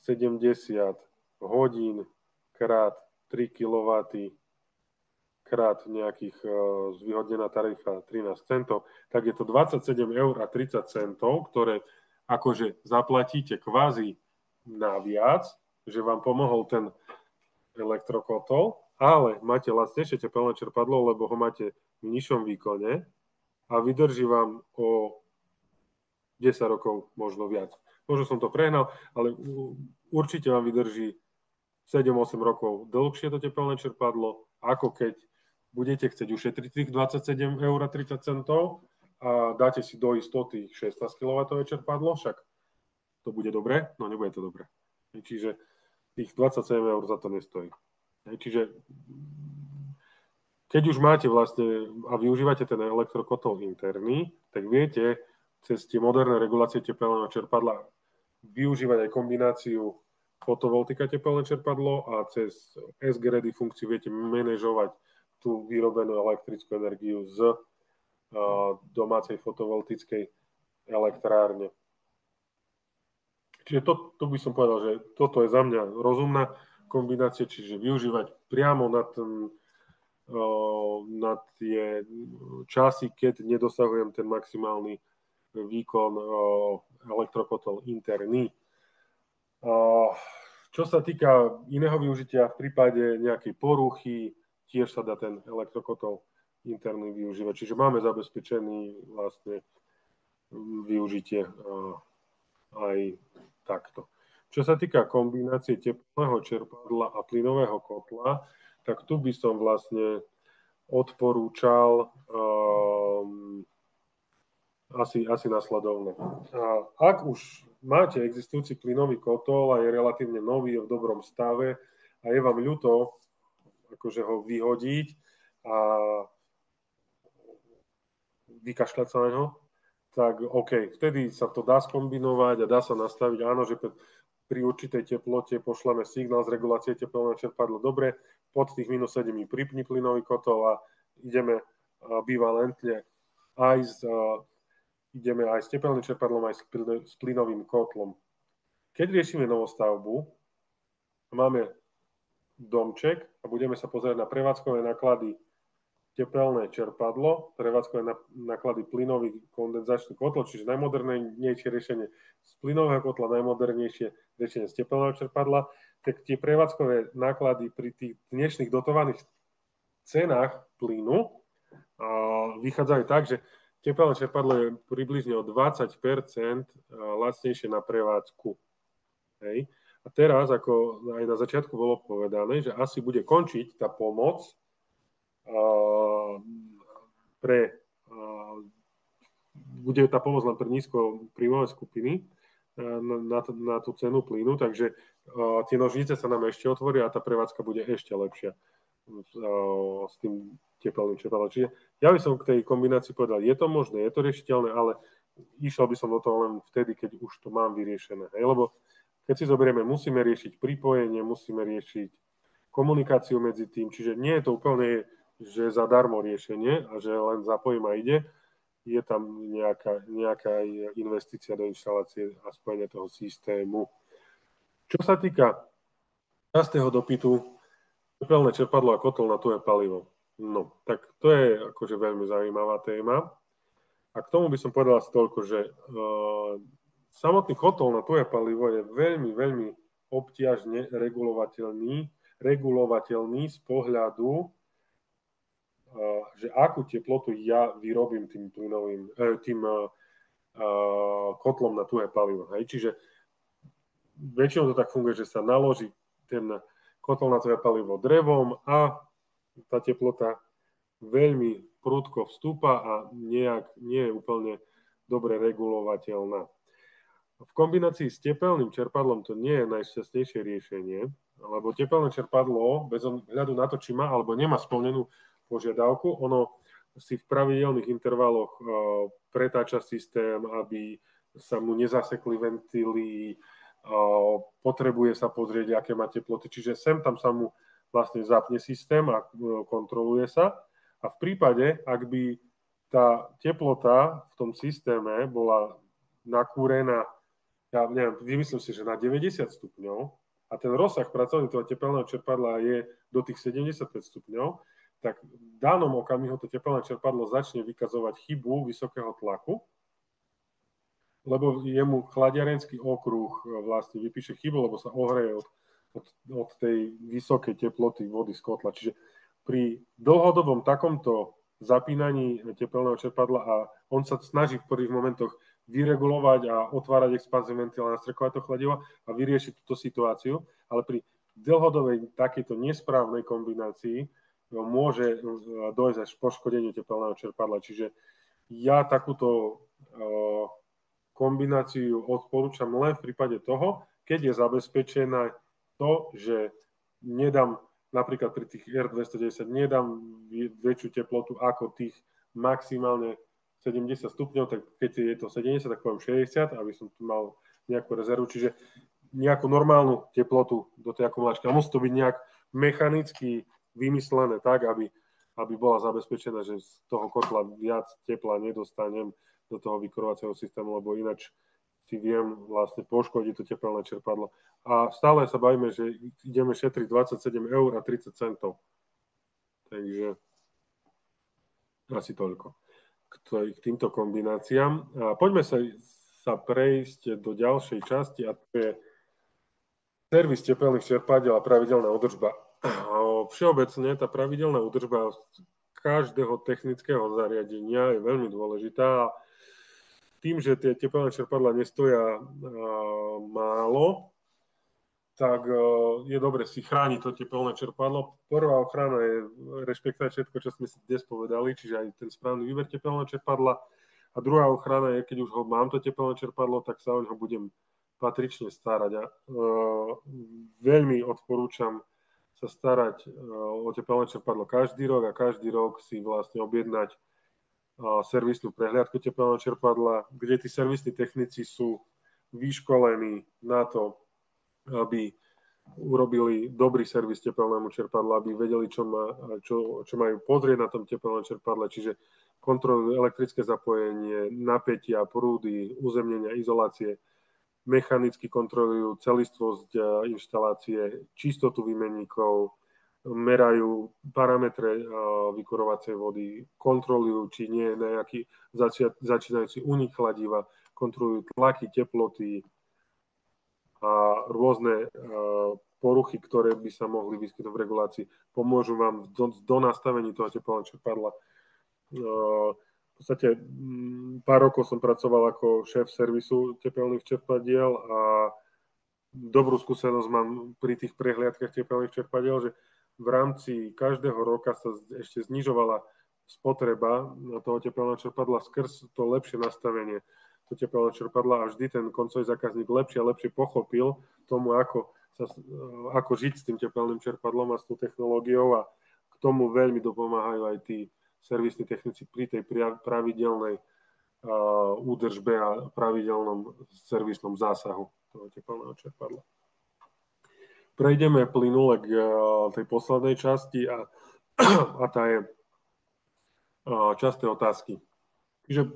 70 hodín krát 3 kW krát nejakých zvýhodnená tarifa 13 centov, tak je to 27,30 €, ktoré akože zaplatíte kvázi naviac, že vám pomohol ten elektrokotol, ale máte lacnejšie tepelné čerpadlo, lebo ho máte v nižšom výkone a vydrží vám o 10 rokov, možno viac. Možno som to prehnal, ale určite vám vydrží 7-8 rokov dlhšie to tepelné čerpadlo, ako keď budete chcieť ušetriť tých 27,30 € a dáte si do istoty 16 kW čerpadlo, však to bude dobre, no nebude to dobre. Čiže tých 27 € za to nestojí. Čiže keď už máte vlastne a využívate ten elektrokotol interný, tak viete cez tie moderné regulácie tepelného čerpadla využívať aj kombináciu fotovoltika tepelné čerpadlo a cez SGRD funkciu viete manažovať tú vyrobenú elektrickú energiu z domácej fotovoltickej elektrárne. Čiže to by som povedal, že toto je za mňa rozumná kombinácia, čiže využívať priamo na tie časy, keď nedosahujem ten maximálny výkon elektrokotol interný. Čo sa týka iného využitia v prípade nejakej poruchy, tiež sa dá ten elektrokotol interný využívať. Čiže máme zabezpečený vlastne využitie aj takto. Čo sa týka kombinácie teplného čerpadla a plynového kotla, tak tu by som vlastne odporúčal asi nasledovné. Ak už máte existujúci plynový kotol a je relatívne nový, je v dobrom stave a je vám ľúto akože ho vyhodiť a vykašľať sa na ňo, tak OK, vtedy sa to dá skombinovať a dá sa nastaviť, áno, že pri určitej teplote pošleme signál z regulácie tepelného čerpadla. Dobre, pod tých minus 7 pripni plynový kotol a ideme bivalentne ideme aj s tepelným čerpadlom, aj s plynovým kotlom. Keď riešime novostavbu, máme domček a budeme sa pozerať na prevádzkové náklady tepelné čerpadlo, prevádzkové náklady plynový kondenzačný kotol, čiže najmodernejšie riešenie z plynového kotla, najmodernejšie riešenie z tepelného čerpadla, tak tie prevádzkové náklady pri tých dnešných dotovaných cenách plynu vychádzajú tak, že tepelné čerpadlo je približne o 20% lacnejšie na prevádzku. Hej. A teraz, ako aj na začiatku bolo povedané, že asi bude končiť tá pomoc bude tá pomoc len pre nízkopríjmové skupiny, na tú cenu plynu, takže tie nožnice sa nám ešte otvoria a tá prevádzka bude ešte lepšia s tým tepelným čerpadlom. Čiže ja by som k tej kombinácii povedal, je to možné, je to riešiteľné, ale išiel by som do toho len vtedy, keď už to mám vyriešené. Lebo keď si zoberieme, musíme riešiť pripojenie, musíme riešiť komunikáciu medzi tým, čiže nie je to úplne, že zadarmo riešenie a že len zapojím a ide, je tam nejaká investícia do inštalácie a spojenia toho systému. Čo sa týka častého dopytu, tepelné čerpadlo a kotol na tuhé palivo. No, tak to je akože veľmi zaujímavá téma. A k tomu by som povedal asi toľko, že samotný kotol na tuhé palivo je veľmi, veľmi obťažne regulovateľný z pohľadu, že akú teplotu ja vyrobím tým kotlom na tuhé palivo. Čiže väčšinou to tak funguje, že sa naloží ten kotol na tuhé palivo drevom a tá teplota veľmi prudko vstúpa a nie je úplne dobre regulovateľná. V kombinácii s tepelným čerpadlom to nie je najšťastnejšie riešenie, lebo tepelné čerpadlo, bez ohľadu na to, či má alebo nemá splnenú požiadavku, ono si v pravidelných intervaloch pretáča systém, aby sa mu nezasekli ventily, potrebuje sa pozrieť, aké má teploty, čiže sem tam sa mu vlastne zapne systém a kontroluje sa. A v prípade, ak by tá teplota v tom systéme bola nakúrená, ja neviem, vymyslím si, že na 90 stupňov a ten rozsah pracovný toho tepelného čerpadla je do tých 75 stupňov, tak v danom okamihu to tepelné čerpadlo začne vykazovať chybu vysokého tlaku, lebo jemu chladiarenský okruh vlastne vypíše chybu, lebo sa ohreje od tej vysokej teploty vody z kotla. Čiže pri dlhodobom takomto zapínaní tepelného čerpadla a on sa snaží v prvých momentoch vyregulovať a otvárať expanziu ventila, nastrekovať to chladivo a vyriešiť túto situáciu, ale pri dlhodobej takejto nesprávnej kombinácii môže dojsť až poškodeniu tepelného čerpadla. Čiže ja takúto kombináciu odporúčam len v prípade toho, keď je zabezpečené to, že nedám napríklad pri tých R210 nedám väčšiu teplotu ako tých maximálne 70 stupňov, tak keď je to 70, tak poviem 60, aby som tu mal nejakú rezervu, čiže nejakú normálnu teplotu do tej akumulačky. A musí to byť nejak mechanicky vymyslené tak, aby bola zabezpečená, že z toho kotla viac tepla nedostanem do toho vykurovacieho systému, lebo ináč si viem vlastne poškodiť to tepelné čerpadlo. A stále sa bavíme, že ideme šetriť 27 eur a 30 centov. Takže asi toľko k týmto kombináciám. A poďme sa prejsť do ďalšej časti a to je servis tepelných čerpadiel a pravidelná údržba. Všeobecne tá pravidelná údržba každého technického zariadenia je veľmi dôležitá. Tým, že tie tepelné čerpadlá nestoja málo, tak je dobre si chrániť to tepelné čerpadlo. Prvá ochrana je rešpektovať všetko, čo sme si dnes povedali, čiže aj ten správny výber tepelného čerpadla. A druhá ochrana je, keď už ho mám to tepelné čerpadlo, tak sa o neho budem patrične starať. A veľmi odporúčam sa starať o tepelné čerpadlo každý rok a každý rok si vlastne objednať servisnú prehliadku tepelného čerpadla, kde tí servisní technici sú vyškolení na to, aby urobili dobrý servis tepelnému čerpadlu, aby vedeli, čo majú pozrieť na tom tepelnom čerpadle, čiže kontrolujú elektrické zapojenie, napätia, prúdy, uzemnenia, izolácie, mechanicky kontrolujú celistvosť inštalácie, čistotu výmenníkov, merajú parametre vykurovacej vody, kontrolujú, či nie je nejaký začínajúci únik chladiva, kontrolujú tlaky, teploty a rôzne poruchy, ktoré by sa mohli vyskytnúť v regulácii. Pomôžu vám do nastavení toho tepelného čerpadla. V podstate pár rokov som pracoval ako šéf servisu tepelných čerpadiel a dobrú skúsenosť mám pri tých prehliadkach tepelných čerpadiel, že v rámci každého roka sa ešte znižovala spotreba toho tepelného čerpadla skrz to lepšie nastavenie to tepelné čerpadlo a vždy ten koncový zákazník lepšie a lepšie pochopil tomu, ako žiť s tým tepelným čerpadlom a s tou technológiou a k tomu veľmi dopomáhajú aj tí servisní technici pri tej pravidelnej údržbe a pravidelnom servisnom zásahu toho tepelného čerpadla. Prejdeme plynule k tej poslednej časti a tá je časté otázky. Čiže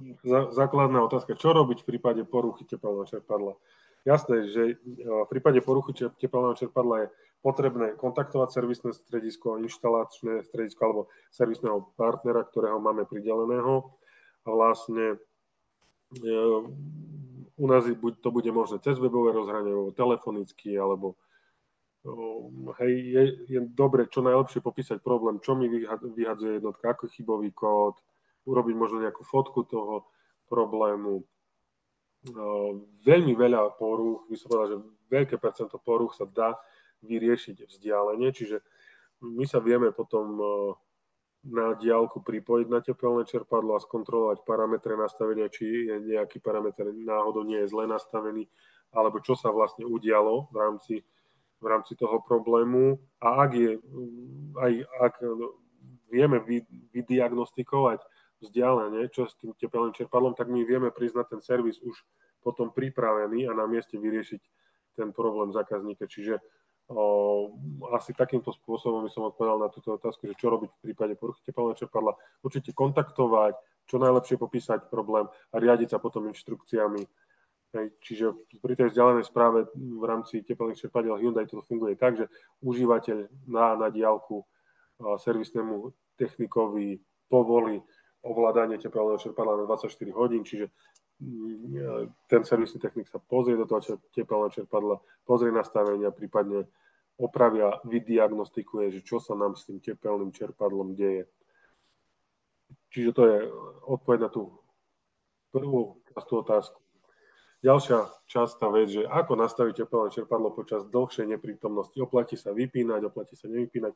základná otázka, čo robiť v prípade poruchy tepelného čerpadla? Jasné, že v prípade poruchy tepelného čerpadla je potrebné kontaktovať servisné stredisko, inštalačné stredisko alebo servisného partnera, ktorého máme prideleného. A vlastne u nás to bude možné cez webové rozhranie, telefonicky, alebo je dobre čo najlepšie popísať problém, čo mi vyhadzuje jednotka, ako chybový kód, urobiť možno nejakú fotku toho problému. Veľmi veľa porúch, by som povedal, že veľké percento porúch sa dá vyriešiť vzdialene, čiže my sa vieme potom na diaľku pripojiť na tepelné čerpadlo a skontrolovať parametre nastavenia, či je nejaký parameter náhodou nie je zle nastavený, alebo čo sa vlastne udialo v rámci toho problému. A ak vieme vydiagnostikovať vzdialene, čo s tým tepelným čerpadlom, tak my vieme priznať ten servis už potom pripravený a na mieste vyriešiť ten problém zákazníka. Čiže asi takýmto spôsobom by som odpovedal na túto otázku, že čo robiť v prípade poruchy tepelného čerpadla. Určite kontaktovať, čo najlepšie popísať problém a riadiť sa potom inštrukciami. Čiže pri tej vzdialenej správe v rámci tepelných čerpadiel Hyundai to funguje tak, že užívateľ na diaľku servisnému technikovi povolí ovládanie tepelného čerpadla na 24 hodín, čiže ten servisný technik sa pozrie do toho tepelného čerpadla, pozrie nastavenia, prípadne opravia, vydiagnostikuje, že čo sa nám s tým tepelným čerpadlom deje. Čiže to je odpoveď na tú prvú otázku. Ďalšia častá vec, že ako nastaviť tepelné čerpadlo počas dlhšej neprítomnosti. Oplatí sa vypínať, oplatí sa nevypínať.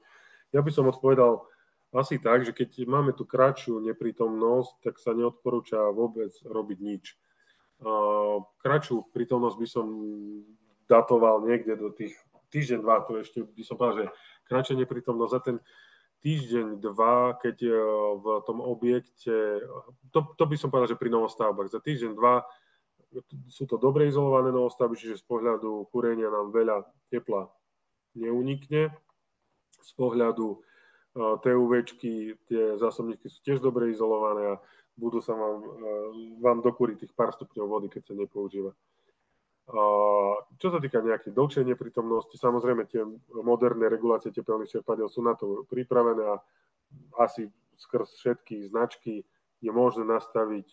Ja by som odpovedal asi tak, že keď máme tú kratšiu neprítomnosť, tak sa neodporúča vôbec robiť nič. Kratšiu prítomnosť by som datoval niekde do tých týždeň, dva, to ešte by som povedal, že kratšia neprítomnosť za ten týždeň, dva, keď v tom objekte, to by som povedal, že pri novostavbách, za týždeň, dva sú to dobre izolované novostavby, čiže z pohľadu kúrenia nám veľa tepla neunikne. Z pohľadu TUVčky, tie zásobníky sú tiež dobre izolované a budú sa vám dokúriť tých pár stupňov vody, keď sa nepoužíva. Čo sa týka nejakej dlhšej neprítomnosti, samozrejme tie moderné regulácie tepelných čerpadiel sú na to pripravené a asi skrz všetky značky je možné nastaviť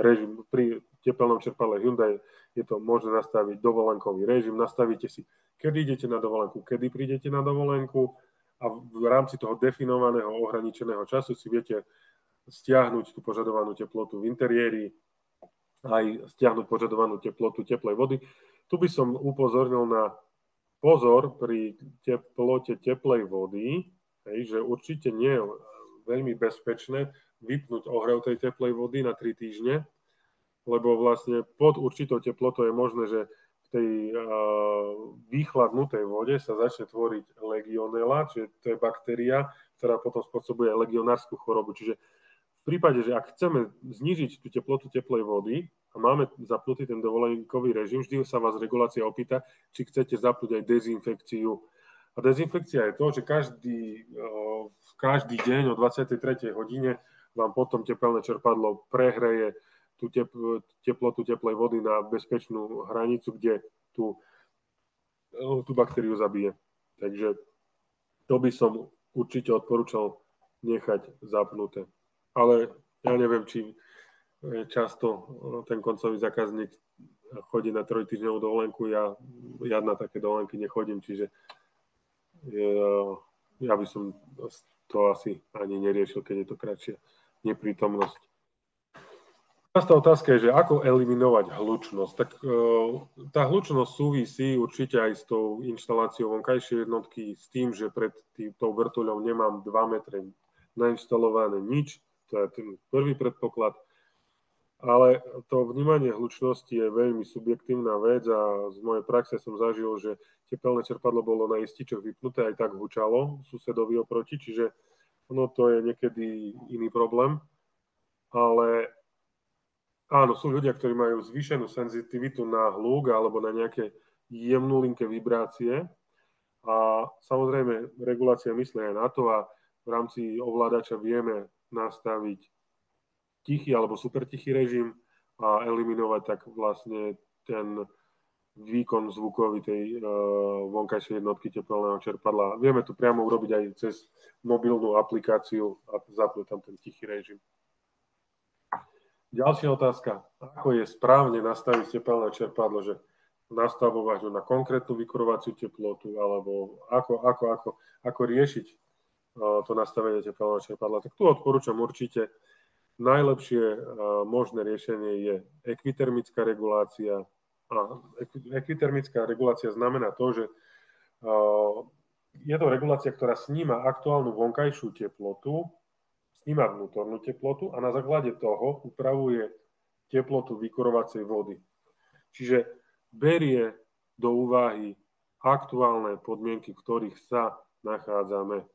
režim pri tepelnom čerpadle Hyundai, je to možné nastaviť dovolenkový režim, nastavíte si, kedy idete na dovolenku, kedy prídete na dovolenku a v rámci toho definovaného ohraničeného času si viete stiahnuť tú požadovanú teplotu v interiéri, aj stiahnuť požadovanú teplotu teplej vody. Tu by som upozornil na pozor pri teplote teplej vody, že určite nie je veľmi bezpečné vypnúť ohrev tej teplej vody na 3 týždne, lebo vlastne pod určitou teplotou je možné, že v tej vychladnutej vode sa začne tvoriť legionela, čiže to je baktéria, ktorá potom spôsobuje legionárskú chorobu. Čiže v prípade, že ak chceme znížiť tú teplotu teplej vody a máme zapnutý ten dovolenkový režim, vždy sa vás regulácia opýta, či chcete zapnúť aj dezinfekciu. A dezinfekcia je to, že každý deň o 23. hodine vám potom tepelné čerpadlo prehreje tú teplotu teplej vody na bezpečnú hranicu, kde tú baktériu zabije. Takže to by som určite odporúčal nechať zapnuté. Ale ja neviem, či často ten koncový zákazník chodí na 3-týždňovú dovolenku. Ja na také dovolenky nechodím, čiže ja by som to asi ani neriešil, keď je to kratšia neprítomnosť. Tá otázka je, že ako eliminovať hlučnosť. Tak tá hlučnosť súvisí určite aj s tou inštaláciou vonkajšej jednotky, s tým, že pred tou vrtuľou nemám 2 metre nainštalované nič. To je ten prvý predpoklad. ale to vnímanie hlučnosti je veľmi subjektívna vec a z mojej praxe som zažil, že tepelné čerpadlo bolo na ističoch vypnuté, aj tak hučalo susedovi oproti, čiže ono to je niekedy iný problém, ale áno, sú ľudia, ktorí majú zvýšenú senzitivitu na hluk alebo na nejaké jemnulinké vibrácie a samozrejme regulácia myslí aj na to a v rámci ovládača vieme nastaviť tichý alebo super tichý režim a eliminovať tak vlastne ten výkon zvukový tej vonkajšej jednotky tepelného čerpadla. Vieme to priamo urobiť aj cez mobilnú aplikáciu a zapnúť tam ten tichý režim. Ďalšia otázka. Ako je správne nastaviť tepelné čerpadlo, že nastavovať ho na konkrétnu vykurovaciu teplotu, alebo ako riešiť to nastavenie tepelného čerpadla. Tak tu odporúčam určite. Najlepšie možné riešenie je ekvitermická regulácia. A ekvitermická regulácia znamená to, že je to regulácia, ktorá sníma aktuálnu vonkajšiu teplotu, sníma vnútornú teplotu a na základe toho upravuje teplotu vykurovacej vody. Čiže berie do úvahy aktuálne podmienky, v ktorých sa nachádzame.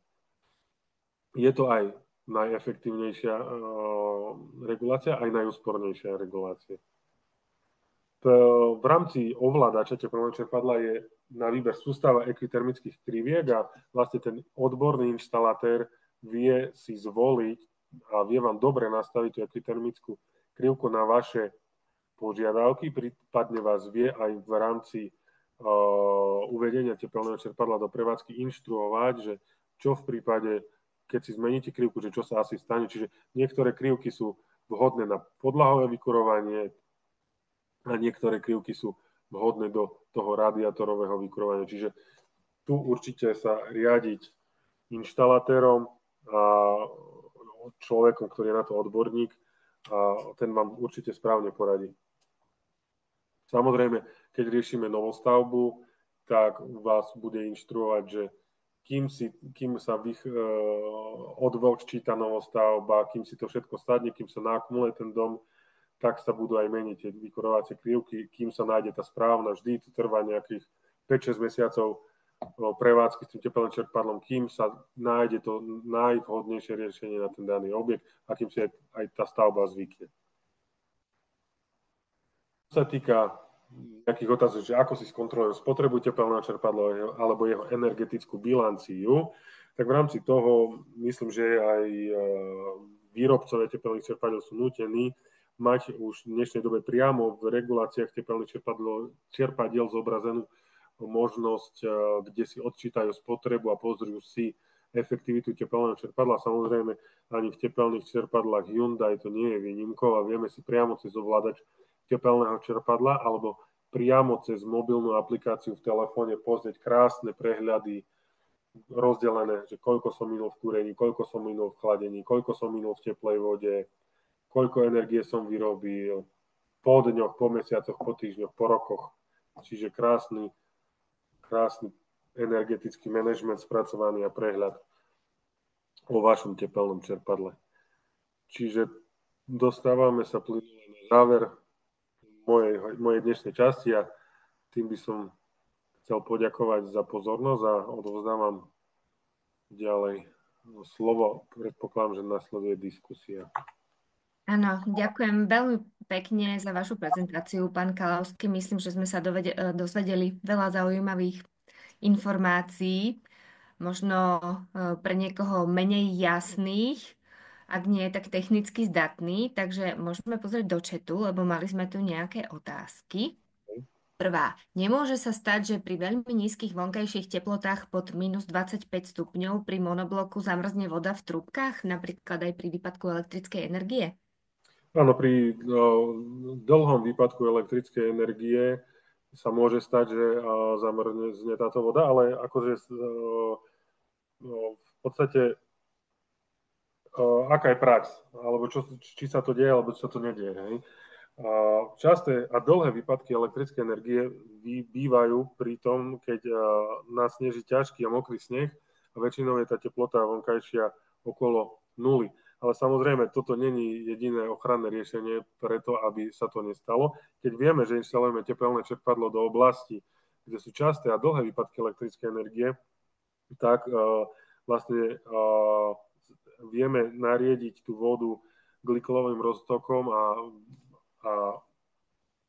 Je to aj najefektívnejšia regulácia, aj najúspornejšia regulácia. V rámci ovládača tepelného čerpadla je na výber sústava ekvitermických kriviek a vlastne ten odborný inštalatér vie si zvoliť a vie vám dobre nastaviť tú ekvitermickú krivku na vaše požiadavky, prípadne vás vie aj v rámci uvedenia tepelného čerpadla do prevádzky inštruovať, že čo v prípade, keď si zmeníte krivku, že čo sa asi stane. Čiže niektoré krivky sú vhodné na podlahové vykurovanie a niektoré krivky sú vhodné do toho radiátorového vykurovania. Čiže tu určite sa riadiť inštalatérom a človekom, ktorý je na to odborník a ten vám určite správne poradí. Samozrejme, keď riešime novostavbu, tak vás bude inštruovať, že kým sa odvlhčí tá novostavba, kým si to všetko sadne, kým sa nakumuluje ten dom, tak sa budú aj meniť tie vykurovacie krivky, kým sa nájde tá správna, vždy to trvá nejakých 5-6 mesiacov prevádzky s tým tepelným čerpadlom, kým sa nájde to najvhodnejšie riešenie na ten daný objekt a kým si aj tá stavba zvykne. Čo sa týka nejakých otázok, že ako si skontrolujem spotrebu tepelného čerpadla alebo jeho energetickú bilanciu, tak v rámci toho myslím, že aj výrobcovia tepelných čerpadiel sú nútení mať už v dnešnej dobe priamo v reguláciách tepelných čerpadiel zobrazenú možnosť, kde si odčítajú spotrebu a pozrú si efektivitu tepelného čerpadla. Samozrejme, ani v tepelných čerpadlách Hyundai to nie je výnimkou a vieme si priamo cez ovládač tepelného čerpadla alebo priamo cez mobilnú aplikáciu v telefóne pozrieť krásne prehľady rozdelené, že koľko som minul v kúrení, koľko som minul v chladení, koľko som minul v teplej vode, koľko energie som vyrobil po dňoch, po mesiacoch, po týždňoch, po rokoch. Čiže krásny energetický manažment spracovaný a prehľad o vašom tepelnom čerpadle. Čiže dostávame sa plynule na záver mojej dnešnej časti a tým by som chcel poďakovať za pozornosť a odovzdávam ďalej slovo. Predpokladám, že nasleduje diskusia. Áno, ďakujem veľmi pekne za vašu prezentáciu, pán Kalavský. Myslím, že sme sa dozvedeli veľa zaujímavých informácií, možno pre niekoho menej jasných, ak nie je tak technicky zdatný, takže môžeme pozrieť do chatu, lebo mali sme tu nejaké otázky. Prvá. Nemôže sa stať, že pri veľmi nízkych vonkajších teplotách pod minus 25 stupňov pri monobloku zamrzne voda v trúbkach, napríklad aj pri výpadku elektrickej energie? Áno, pri dlhom výpadku elektrickej energie sa môže stať, že zamrzne táto voda, ale akože v podstate aká je prax, alebo či sa to deje, alebo či sa to nedieje. Hej? Časté a dlhé výpadky elektrickej energie bývajú pri tom, keď nasneží ťažký a mokrý sneh a väčšinou je tá teplota vonkajšia okolo nuly. ale samozrejme toto není jediné ochranné riešenie preto, aby sa to nestalo. Keď vieme, že inštalujeme tepelné čerpadlo do oblasti, kde sú časté a dlhé výpadky elektrickej energie, tak vlastne vieme nariediť tú vodu glykolovým roztokom a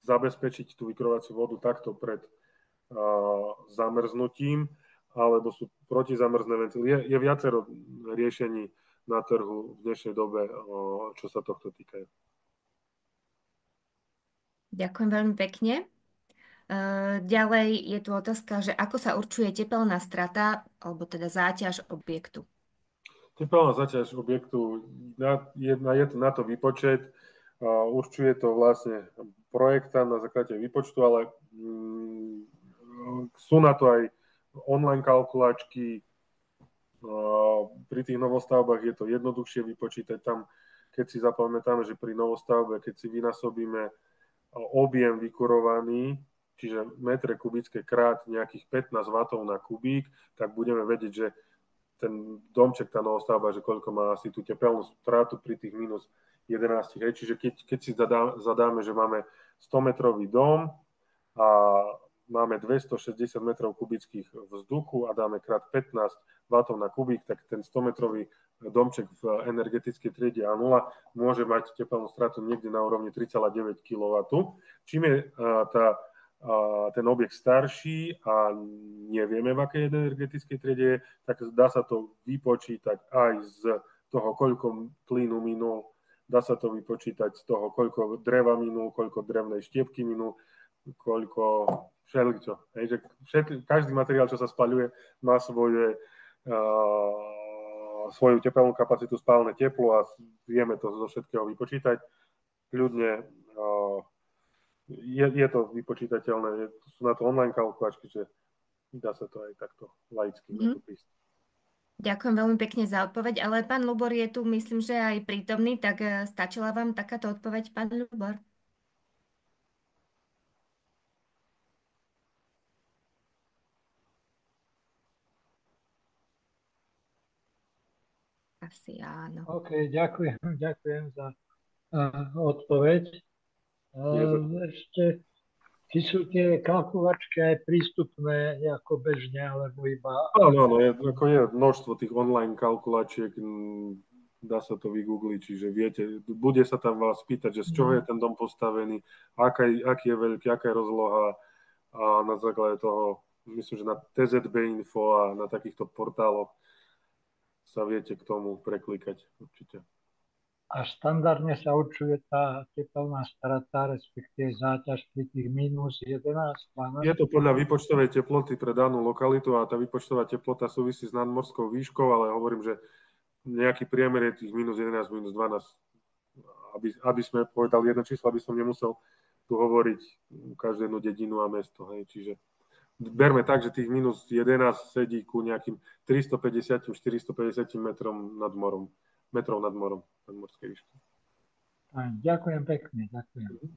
zabezpečiť tú vykurovaciu vodu takto pred zamrznutím, alebo sú protizamrzné ventily. Je viacero riešení na trhu v dnešnej dobe, čo sa tohto týka. Ďakujem veľmi pekne. Ďalej je tu otázka, že ako sa určuje tepelná strata, alebo teda záťaž objektu. Tepelná záťaž objektu, je to na to výpočet, určuje to vlastne projektant na základe výpočtu, ale sú na to aj online kalkulačky. Pri tých novostavbách je to jednoduchšie vypočítať. Tam, keď si zapamätáme, že pri novostavbe, keď si vynásobíme objem vykurovaný, čiže metre kubické krát nejakých 15 W na kubík, tak budeme vedieť, že ten domček, tá novostavba, že koľko má asi tú tepelnú stratu pri tých minus 11. Hej. Čiže keď si zadáme, že máme 100-metrový dom a máme 260 metrov kubických vzduchu a dáme krát 15 W na kubík, tak ten 100-metrový domček v energetickej triede A0 môže mať teplnú stratu niekde na úrovni 3,9 kW. Čím je ten objekt starší a nevieme, v akej energetickej triede je, tak dá sa to vypočítať aj z toho, koľko plynu minul, dá sa to vypočítať z toho, koľko dreva minul, koľko drevnej štiepky minul, koľko všeličo. Každý materiál, čo sa spaľuje, má svoju tepelnú kapacitu, spálené teplo a vieme to zo všetkého vypočítať. Ľudne je to vypočítateľné, sú na to online kalkulačky, že dá sa to aj takto laicky na to prísť. Ďakujem veľmi pekne za odpoveď, ale pán Ľubor je tu, myslím, že aj prítomný, tak stačila vám takáto odpoveď, pán Ľubor? Asi áno. OK, ďakujem za odpoveď. Ešte, či sú tie kalkulačky aj prístupné ako bežne, alebo iba... Áno, je množstvo tých online kalkulačiek, dá sa to vygoogliť, čiže viete, bude sa tam vás pýtať, že z čoho je ten dom postavený, aký je veľký, aká je rozloha a na základe toho, myslím, že na TZB Info a na takýchto portáloch sa viete k tomu preklikať určite. A štandardne sa určuje tá tepelná strata, respektíve záťaž pri tých minus 11, 12? Je to podľa výpočtovej teploty pre danú lokalitu a tá výpočtová teplota súvisí s nadmorskou výškou, ale hovorím, že nejaký priemer je tých minus 11, minus 12. Aby sme povedali jedno číslo, aby som nemusel tu hovoriť každú jednu dedinu a mesto. Hej. Čiže berme tak, že tých minus 11 sedí ku nejakým 350-450 metrom nad morom nadmorskej výšky. Ďakujem pekne, ďakujem.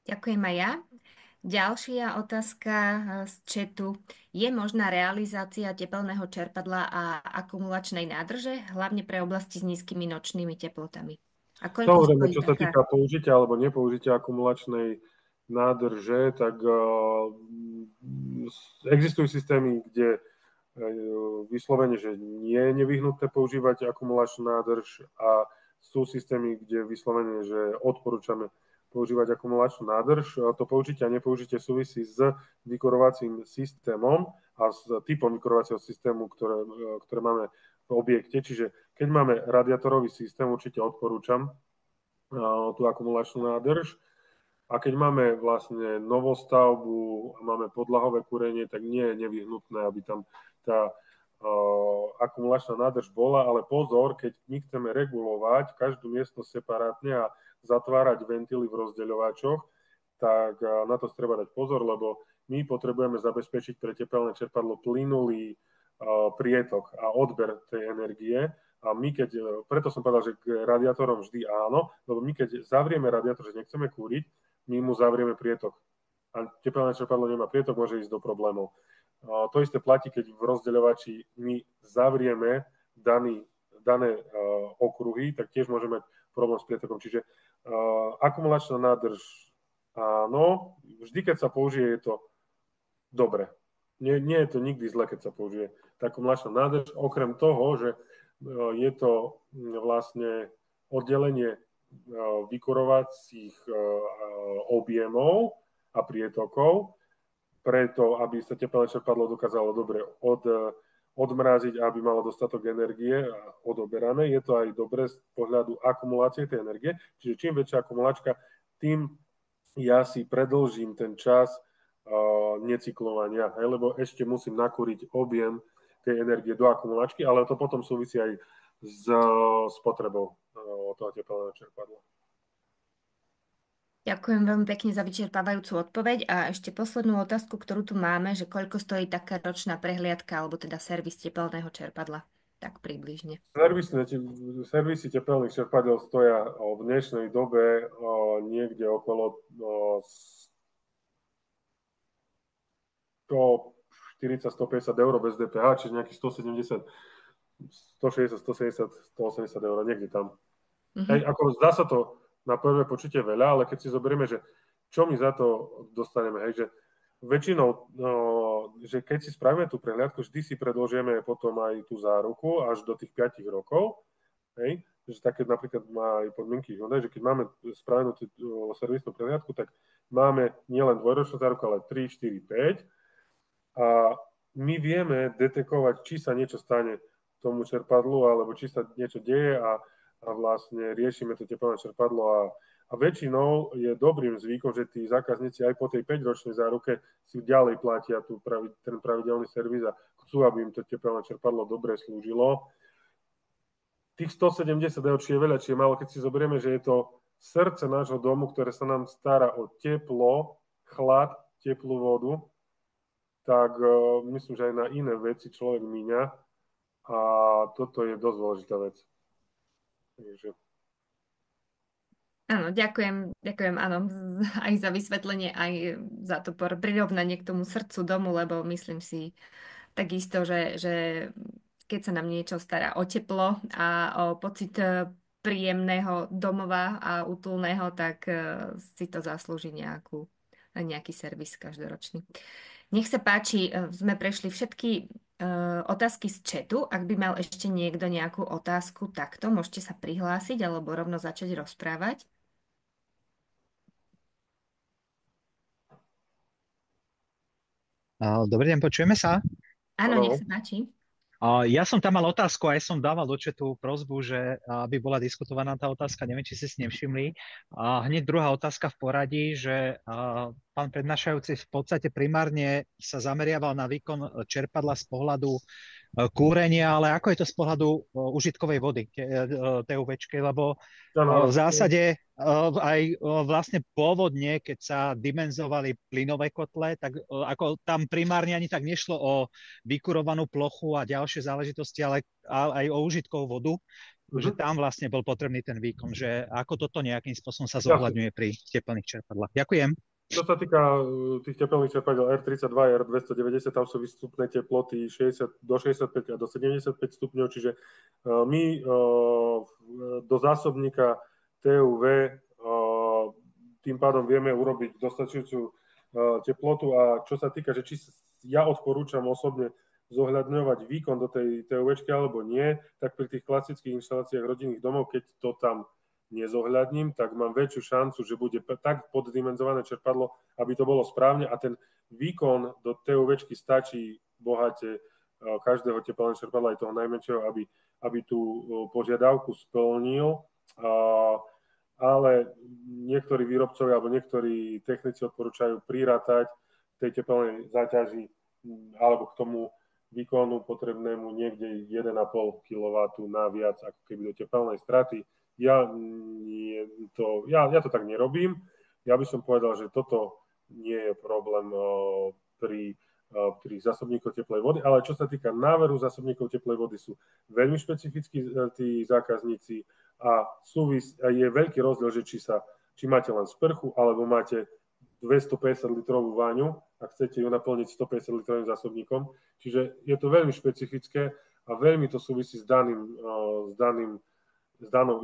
Ďakujem aj ja. Ďalšia otázka z chatu. Je možná realizácia tepelného čerpadla a akumulačnej nádrže, hlavne pre oblasti s nízkymi nočnými teplotami? A koľko Samozrejme, stojí čo sa týka použitia alebo nepoužitia akumulačnej nádrže, tak existujú systémy, kde vyslovene, že nie je nevyhnutné používať akumulačnú nádrž a sú systémy, kde vyslovene, že odporúčame používať akumulačnú nádrž. To použitie a nepoužitie súvisí s vykurovacím systémom a s typom vykurovacieho systému, ktoré máme v objekte. Čiže keď máme radiátorový systém, určite odporúčam tú akumulačnú nádrž. A keď máme vlastne novostavbu a máme podlahové kúrenie, tak nie je nevyhnutné, aby tam tá akumulačná nádrž bola, ale pozor, keď my chceme regulovať každú miestnosť separátne a zatvárať ventily v rozdeľovačoch, tak na to treba dať pozor, lebo my potrebujeme zabezpečiť pre tepelné čerpadlo plynulý prietok a odber tej energie. A my preto som povedal, že k radiátorom vždy áno, lebo my keď zavrieme radiátor, že nechceme kúriť, my mu zavrieme prietok. A tepelné čerpadlo nemá prietok, môže ísť do problémov. To isté platí, keď v rozdeľovači my zavrieme dané okruhy, tak tiež môže mať problém s prietokom. Čiže akumulačná nádrž, áno, vždy, keď sa použije, je to dobre. Nie je to nikdy zle, keď sa použije tá akumulačná nádrž, okrem toho, že je to vlastne oddelenie vykurovacích objemov a prietokov, preto, aby sa tepelné čerpadlo dokázalo dobre odmraziť a aby malo dostatok energie a odoberané. Je to aj dobre z pohľadu akumulácie tej energie. Čiže čím väčšia akumulačka, tým ja si predĺžim ten čas necyklovania, lebo ešte musím nakúriť objem tej energie do akumulačky, ale to potom súvisí aj s spotrebou toho tepelného čerpadla. Ďakujem veľmi pekne za vyčerpávajúcu odpoveď a ešte poslednú otázku, ktorú tu máme, že koľko stojí taká ročná prehliadka alebo teda servis tepelného čerpadla, tak približne. Servisy tepelných čerpadiel stoja v dnešnej dobe niekde okolo 140-150 eur bez DPH, čiže nejakých 170, 160, 170, 180 eur, niekde tam. Hej, ako zdá sa to na prvé počutie veľa, ale keď si zoberieme, že čo my za to dostaneme, hej, že väčšinou, že keď si spravíme tú prehliadku, vždy si predložíme potom aj tú záruku až do tých 5 rokov, hej, že také napríklad má aj podmienky Hyundai, že keď máme spravenú tú servisnú prehliadku, tak máme nielen dvojročnú záruku, ale 3, 4, 5 a my vieme detekovať, či sa niečo stane tomu čerpadlu, alebo či sa niečo deje a vlastne riešime to tepelné čerpadlo a väčšinou je dobrým zvykom, že tí zákazníci aj po tej 5-ročnej záruke si ďalej platia ten pravidelný servis a chcú, aby im to tepelné čerpadlo dobre slúžilo. Tých 170 eur, či je veľa, či je málo, keď si zoberieme, že je to srdce nášho domu, ktoré sa nám stará o teplo, chlad, teplú vodu, tak myslím, že aj na iné veci človek míňa a toto je dosť dôležitá vec. Takže... Áno, ďakujem, áno, aj za vysvetlenie, aj za to prirovnanie k tomu srdcu domu, lebo myslím si takisto, že keď sa nám niečo stará o teplo a o pocit príjemného domova a útulného, tak si to zaslúži nejaký servis každoročný. Nech sa páči, sme prešli všetky otázky z chatu. Ak by mal ešte niekto nejakú otázku, takto môžete sa prihlásiť alebo rovno začať rozprávať. Dobrý deň, počujeme sa? Áno, nech sa páči. Ja som tam mal otázku a ja som dával do chatu prosbu, že aby bola diskutovaná tá otázka, neviem, či ste si nevšimli. Hneď druhá otázka v poradí, že pán prednášajúci v podstate primárne sa zameriaval na výkon čerpadla z pohľadu kúrenia, ale ako je to z pohľadu užitkovej vody, TUVčky, lebo v zásade aj vlastne pôvodne, keď sa dimenzovali plynové kotle, tak ako tam primárne ani tak nešlo o vykurovanú plochu a ďalšie záležitosti, ale aj o užitkovú vodu, že tam vlastne bol potrebný ten výkon, že ako toto nejakým spôsobom sa zohľadňuje pri teplných čerpadlách. Ďakujem. Čo sa týka tých teplných čerpadiel R32 a R290, tam sú výstupné teploty do 65 a do 75 stupňov, čiže my do zásobníka TUV tým pádom vieme urobiť dostačujúcu teplotu a čo sa týka, že či ja odporúčam osobne zohľadňovať výkon do tej TUVčky alebo nie, tak pri tých klasických inštaláciách rodinných domov, keď to tam nezohľadním, tak mám väčšiu šancu, že bude tak poddimenzované čerpadlo, aby to bolo správne a ten výkon do TUVčky stačí bohate každého teplného čerpadla, aj toho najmenšieho, aby tú požiadavku splnil. Ale niektorí výrobcovia alebo niektorí technici odporúčajú prirátať tej teplnej záťaži alebo k tomu výkonu potrebnému niekde 1,5 kW naviac ako keby do tepelnej straty. Ja to tak nerobím. Ja by som povedal, že toto nie je problém pri zásobníkoch teplej vody, ale čo sa týka náveru zásobníkov teplej vody, sú veľmi špecifickí tí zákazníci a je veľký rozdiel, že či máte len sprchu, alebo máte 250 litrovú váňu a chcete ju naplniť 150 litrovým zásobníkom. Čiže je to veľmi špecifické a a veľmi to súvisí s danou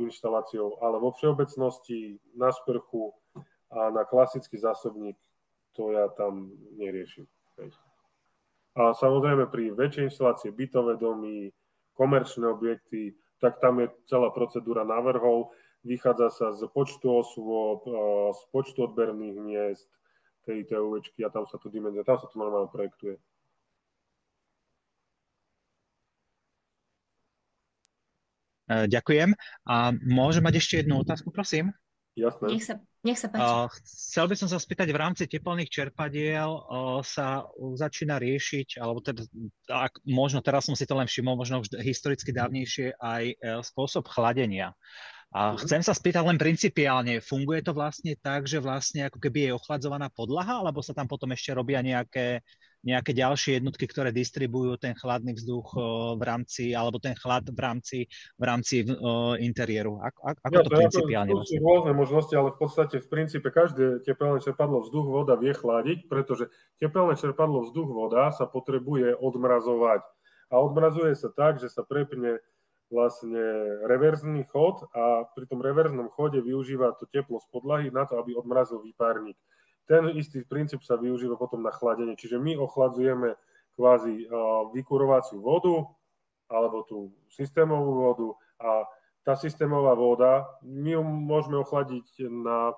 inštaláciou, ale vo všeobecnosti na sprchu a na klasický zásobník to ja tam neriešim. A samozrejme pri väčšej inštalácii bytové domy, komerčné objekty, tak tam je celá procedúra návrhov, vychádza sa z počtu osôb, z počtu odberných miest, tej TUVčky a tam sa to dimenzuje, tam sa to normálne projektuje. Ďakujem. A môžem mať ešte jednu otázku, prosím? Jasné. Nech sa páči. Chcel by som sa spýtať, v rámci teplných čerpadiel sa začína riešiť, alebo teda, možno teraz som si to len všimol, možno už historicky dávnejšie, aj spôsob chladenia. A chcem sa spýtať len principiálne, funguje to vlastne tak, že vlastne ako keby je ochladzovaná podlaha, alebo sa tam potom ešte robia nejaké ďalšie jednotky, ktoré distribujú ten chladný vzduch v rámci, alebo ten chlad v rámci interiéru? Ako to principiálne vlastne? Sú rôzne možnosti, ale v podstate v princípe každé tepelné čerpadlo vzduch voda vie chladiť, pretože tepelné čerpadlo vzduch voda sa potrebuje odmrazovať. A odmrazuje sa tak, že sa prepne vlastne reverzný chod a pri tom reverznom chode využíva to teplo z podlahy na to, aby odmrazil výparník. Ten istý princíp sa využíva potom na chladenie. Čiže my ochladzujeme kvázi vykurovaciu vodu alebo tú systémovú vodu a tá systémová voda, my ju môžeme ochladiť na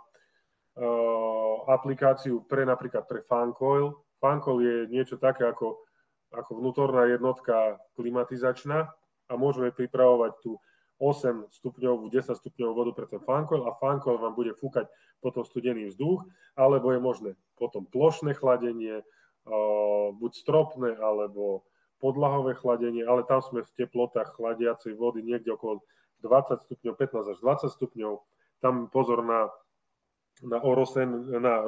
aplikáciu napríklad pre fancoil. Fancoil je niečo také ako vnútorná jednotka klimatizačná, a môžeme pripravovať tú 8 stupňovú, 10 stupňovú vodu pre ten fancoil a fancoil vám bude fúkať potom studený vzduch, alebo je možné potom plošné chladenie, buď stropné, alebo podlahové chladenie, ale tam sme v teplotách chladiacej vody niekde okolo 20 stupňov, 15 až 20 stupňov. Tam pozor na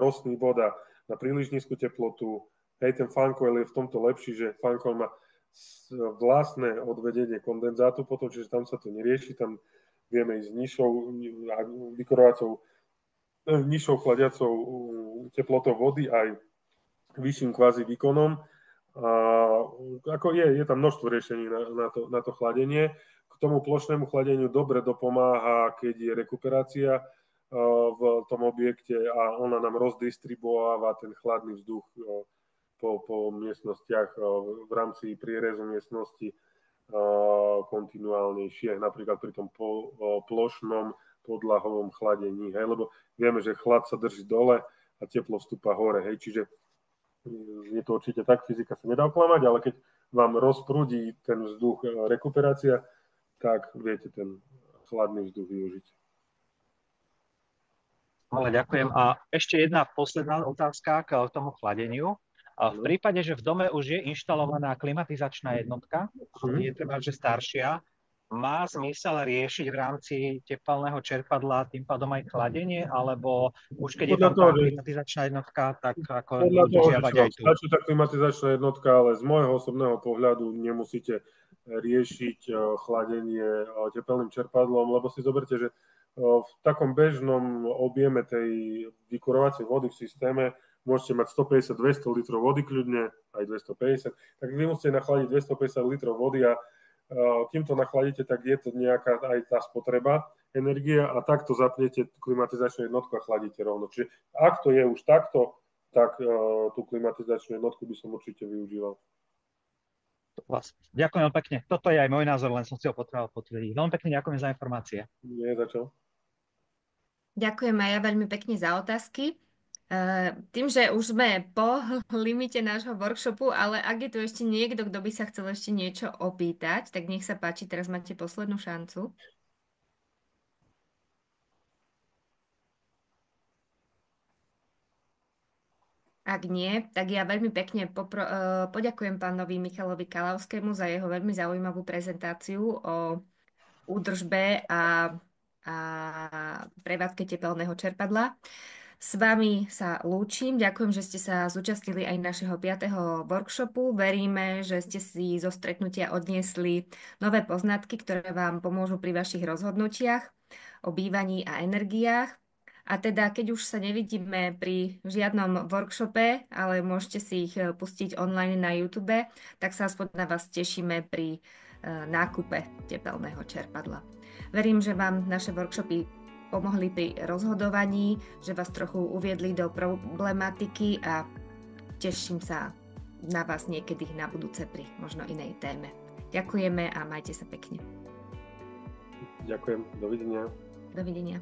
rostný voda, na príliš nízku teplotu. Hej, ten fancoil je v tomto lepší, že fancoil má vlastné odvedenie kondenzátu potom, čiže tam sa to nerieši, tam vieme ísť nižšou chladiacou teplotou vody aj vyšším kvázi výkonom. A ako je tam množstvo riešení na to chladenie. K tomu plošnému chladeniu dobre dopomáha, keď je rekuperácia v tom objekte a ona nám rozdistribuováva ten chladný vzduch po miestnostiach v rámci prierezu miestnosti kontinuálnejšie, napríklad pri tom plošnom podlahovom chladení, hej, lebo vieme, že chlad sa drží dole a teplo vstúpa hore, hej, čiže je to určite tak, fyzika sa nedá oklamať, ale keď vám rozprúdi ten vzduch rekuperácia, tak viete ten chladný vzduch využiť. Ďakujem. A ešte jedna posledná otázka k tomu chladeniu. A v prípade, že v dome už je inštalovaná klimatizačná jednotka, je treba, že staršia, má zmysel riešiť v rámci tepelného čerpadla tým pádom aj chladenie, alebo už keď je tam tá klimatizačná jednotka, tak ako udržiavať aj tu? Stačí tá klimatizačná jednotka, ale z môjho osobného pohľadu nemusíte riešiť chladenie tepelným čerpadlom, lebo si zoberte, že v takom bežnom objeme tej vykurovacej vody v systéme môžete mať 150-200 litrov vody kľudne, aj 250, tak vy musíte nachladiť 250 litrov vody a kým to nachladíte, tak je to nejaká aj tá spotreba energie a takto zapnete klimatizačnú jednotku a chladíte rovno. Čiže ak to je už takto, tak tú klimatizačnú jednotku by som určite využíval. Ďakujem pekne. Toto je aj môj názor, len som si ho potreboval potvrdiť. Veľmi pekne ďakujem za informácie. Nie, za čo? Ďakujem aj ja veľmi pekne za otázky. Tým, že už sme po limite nášho workshopu, ale ak je tu ešte niekto, kto by sa chcel ešte niečo opýtať, tak nech sa páči, teraz máte poslednú šancu. Ak nie, tak ja veľmi pekne poďakujem pánovi Michalovi Kalavskému za jeho veľmi zaujímavú prezentáciu o údržbe a prevádzke tepelného čerpadla. S vami sa lúčim. Ďakujem, že ste sa zúčastnili aj našeho 5. workshopu. Veríme, že ste si zo stretnutia odniesli nové poznatky, ktoré vám pomôžu pri vašich rozhodnutiach o bývaní a energiách. A teda, keď už sa nevidíme pri žiadnom workshope, ale môžete si ich pustiť online na YouTube, tak sa aspoň na vás tešíme pri nákupe tepelného čerpadla. Verím, že vám naše workshopy pomohli pri rozhodovaní, že vás trochu uviedli do problematiky a teším sa na vás niekedy na budúce pri možno inej téme. Ďakujeme a majte sa pekne. Ďakujem, dovidenia. Dovidenia.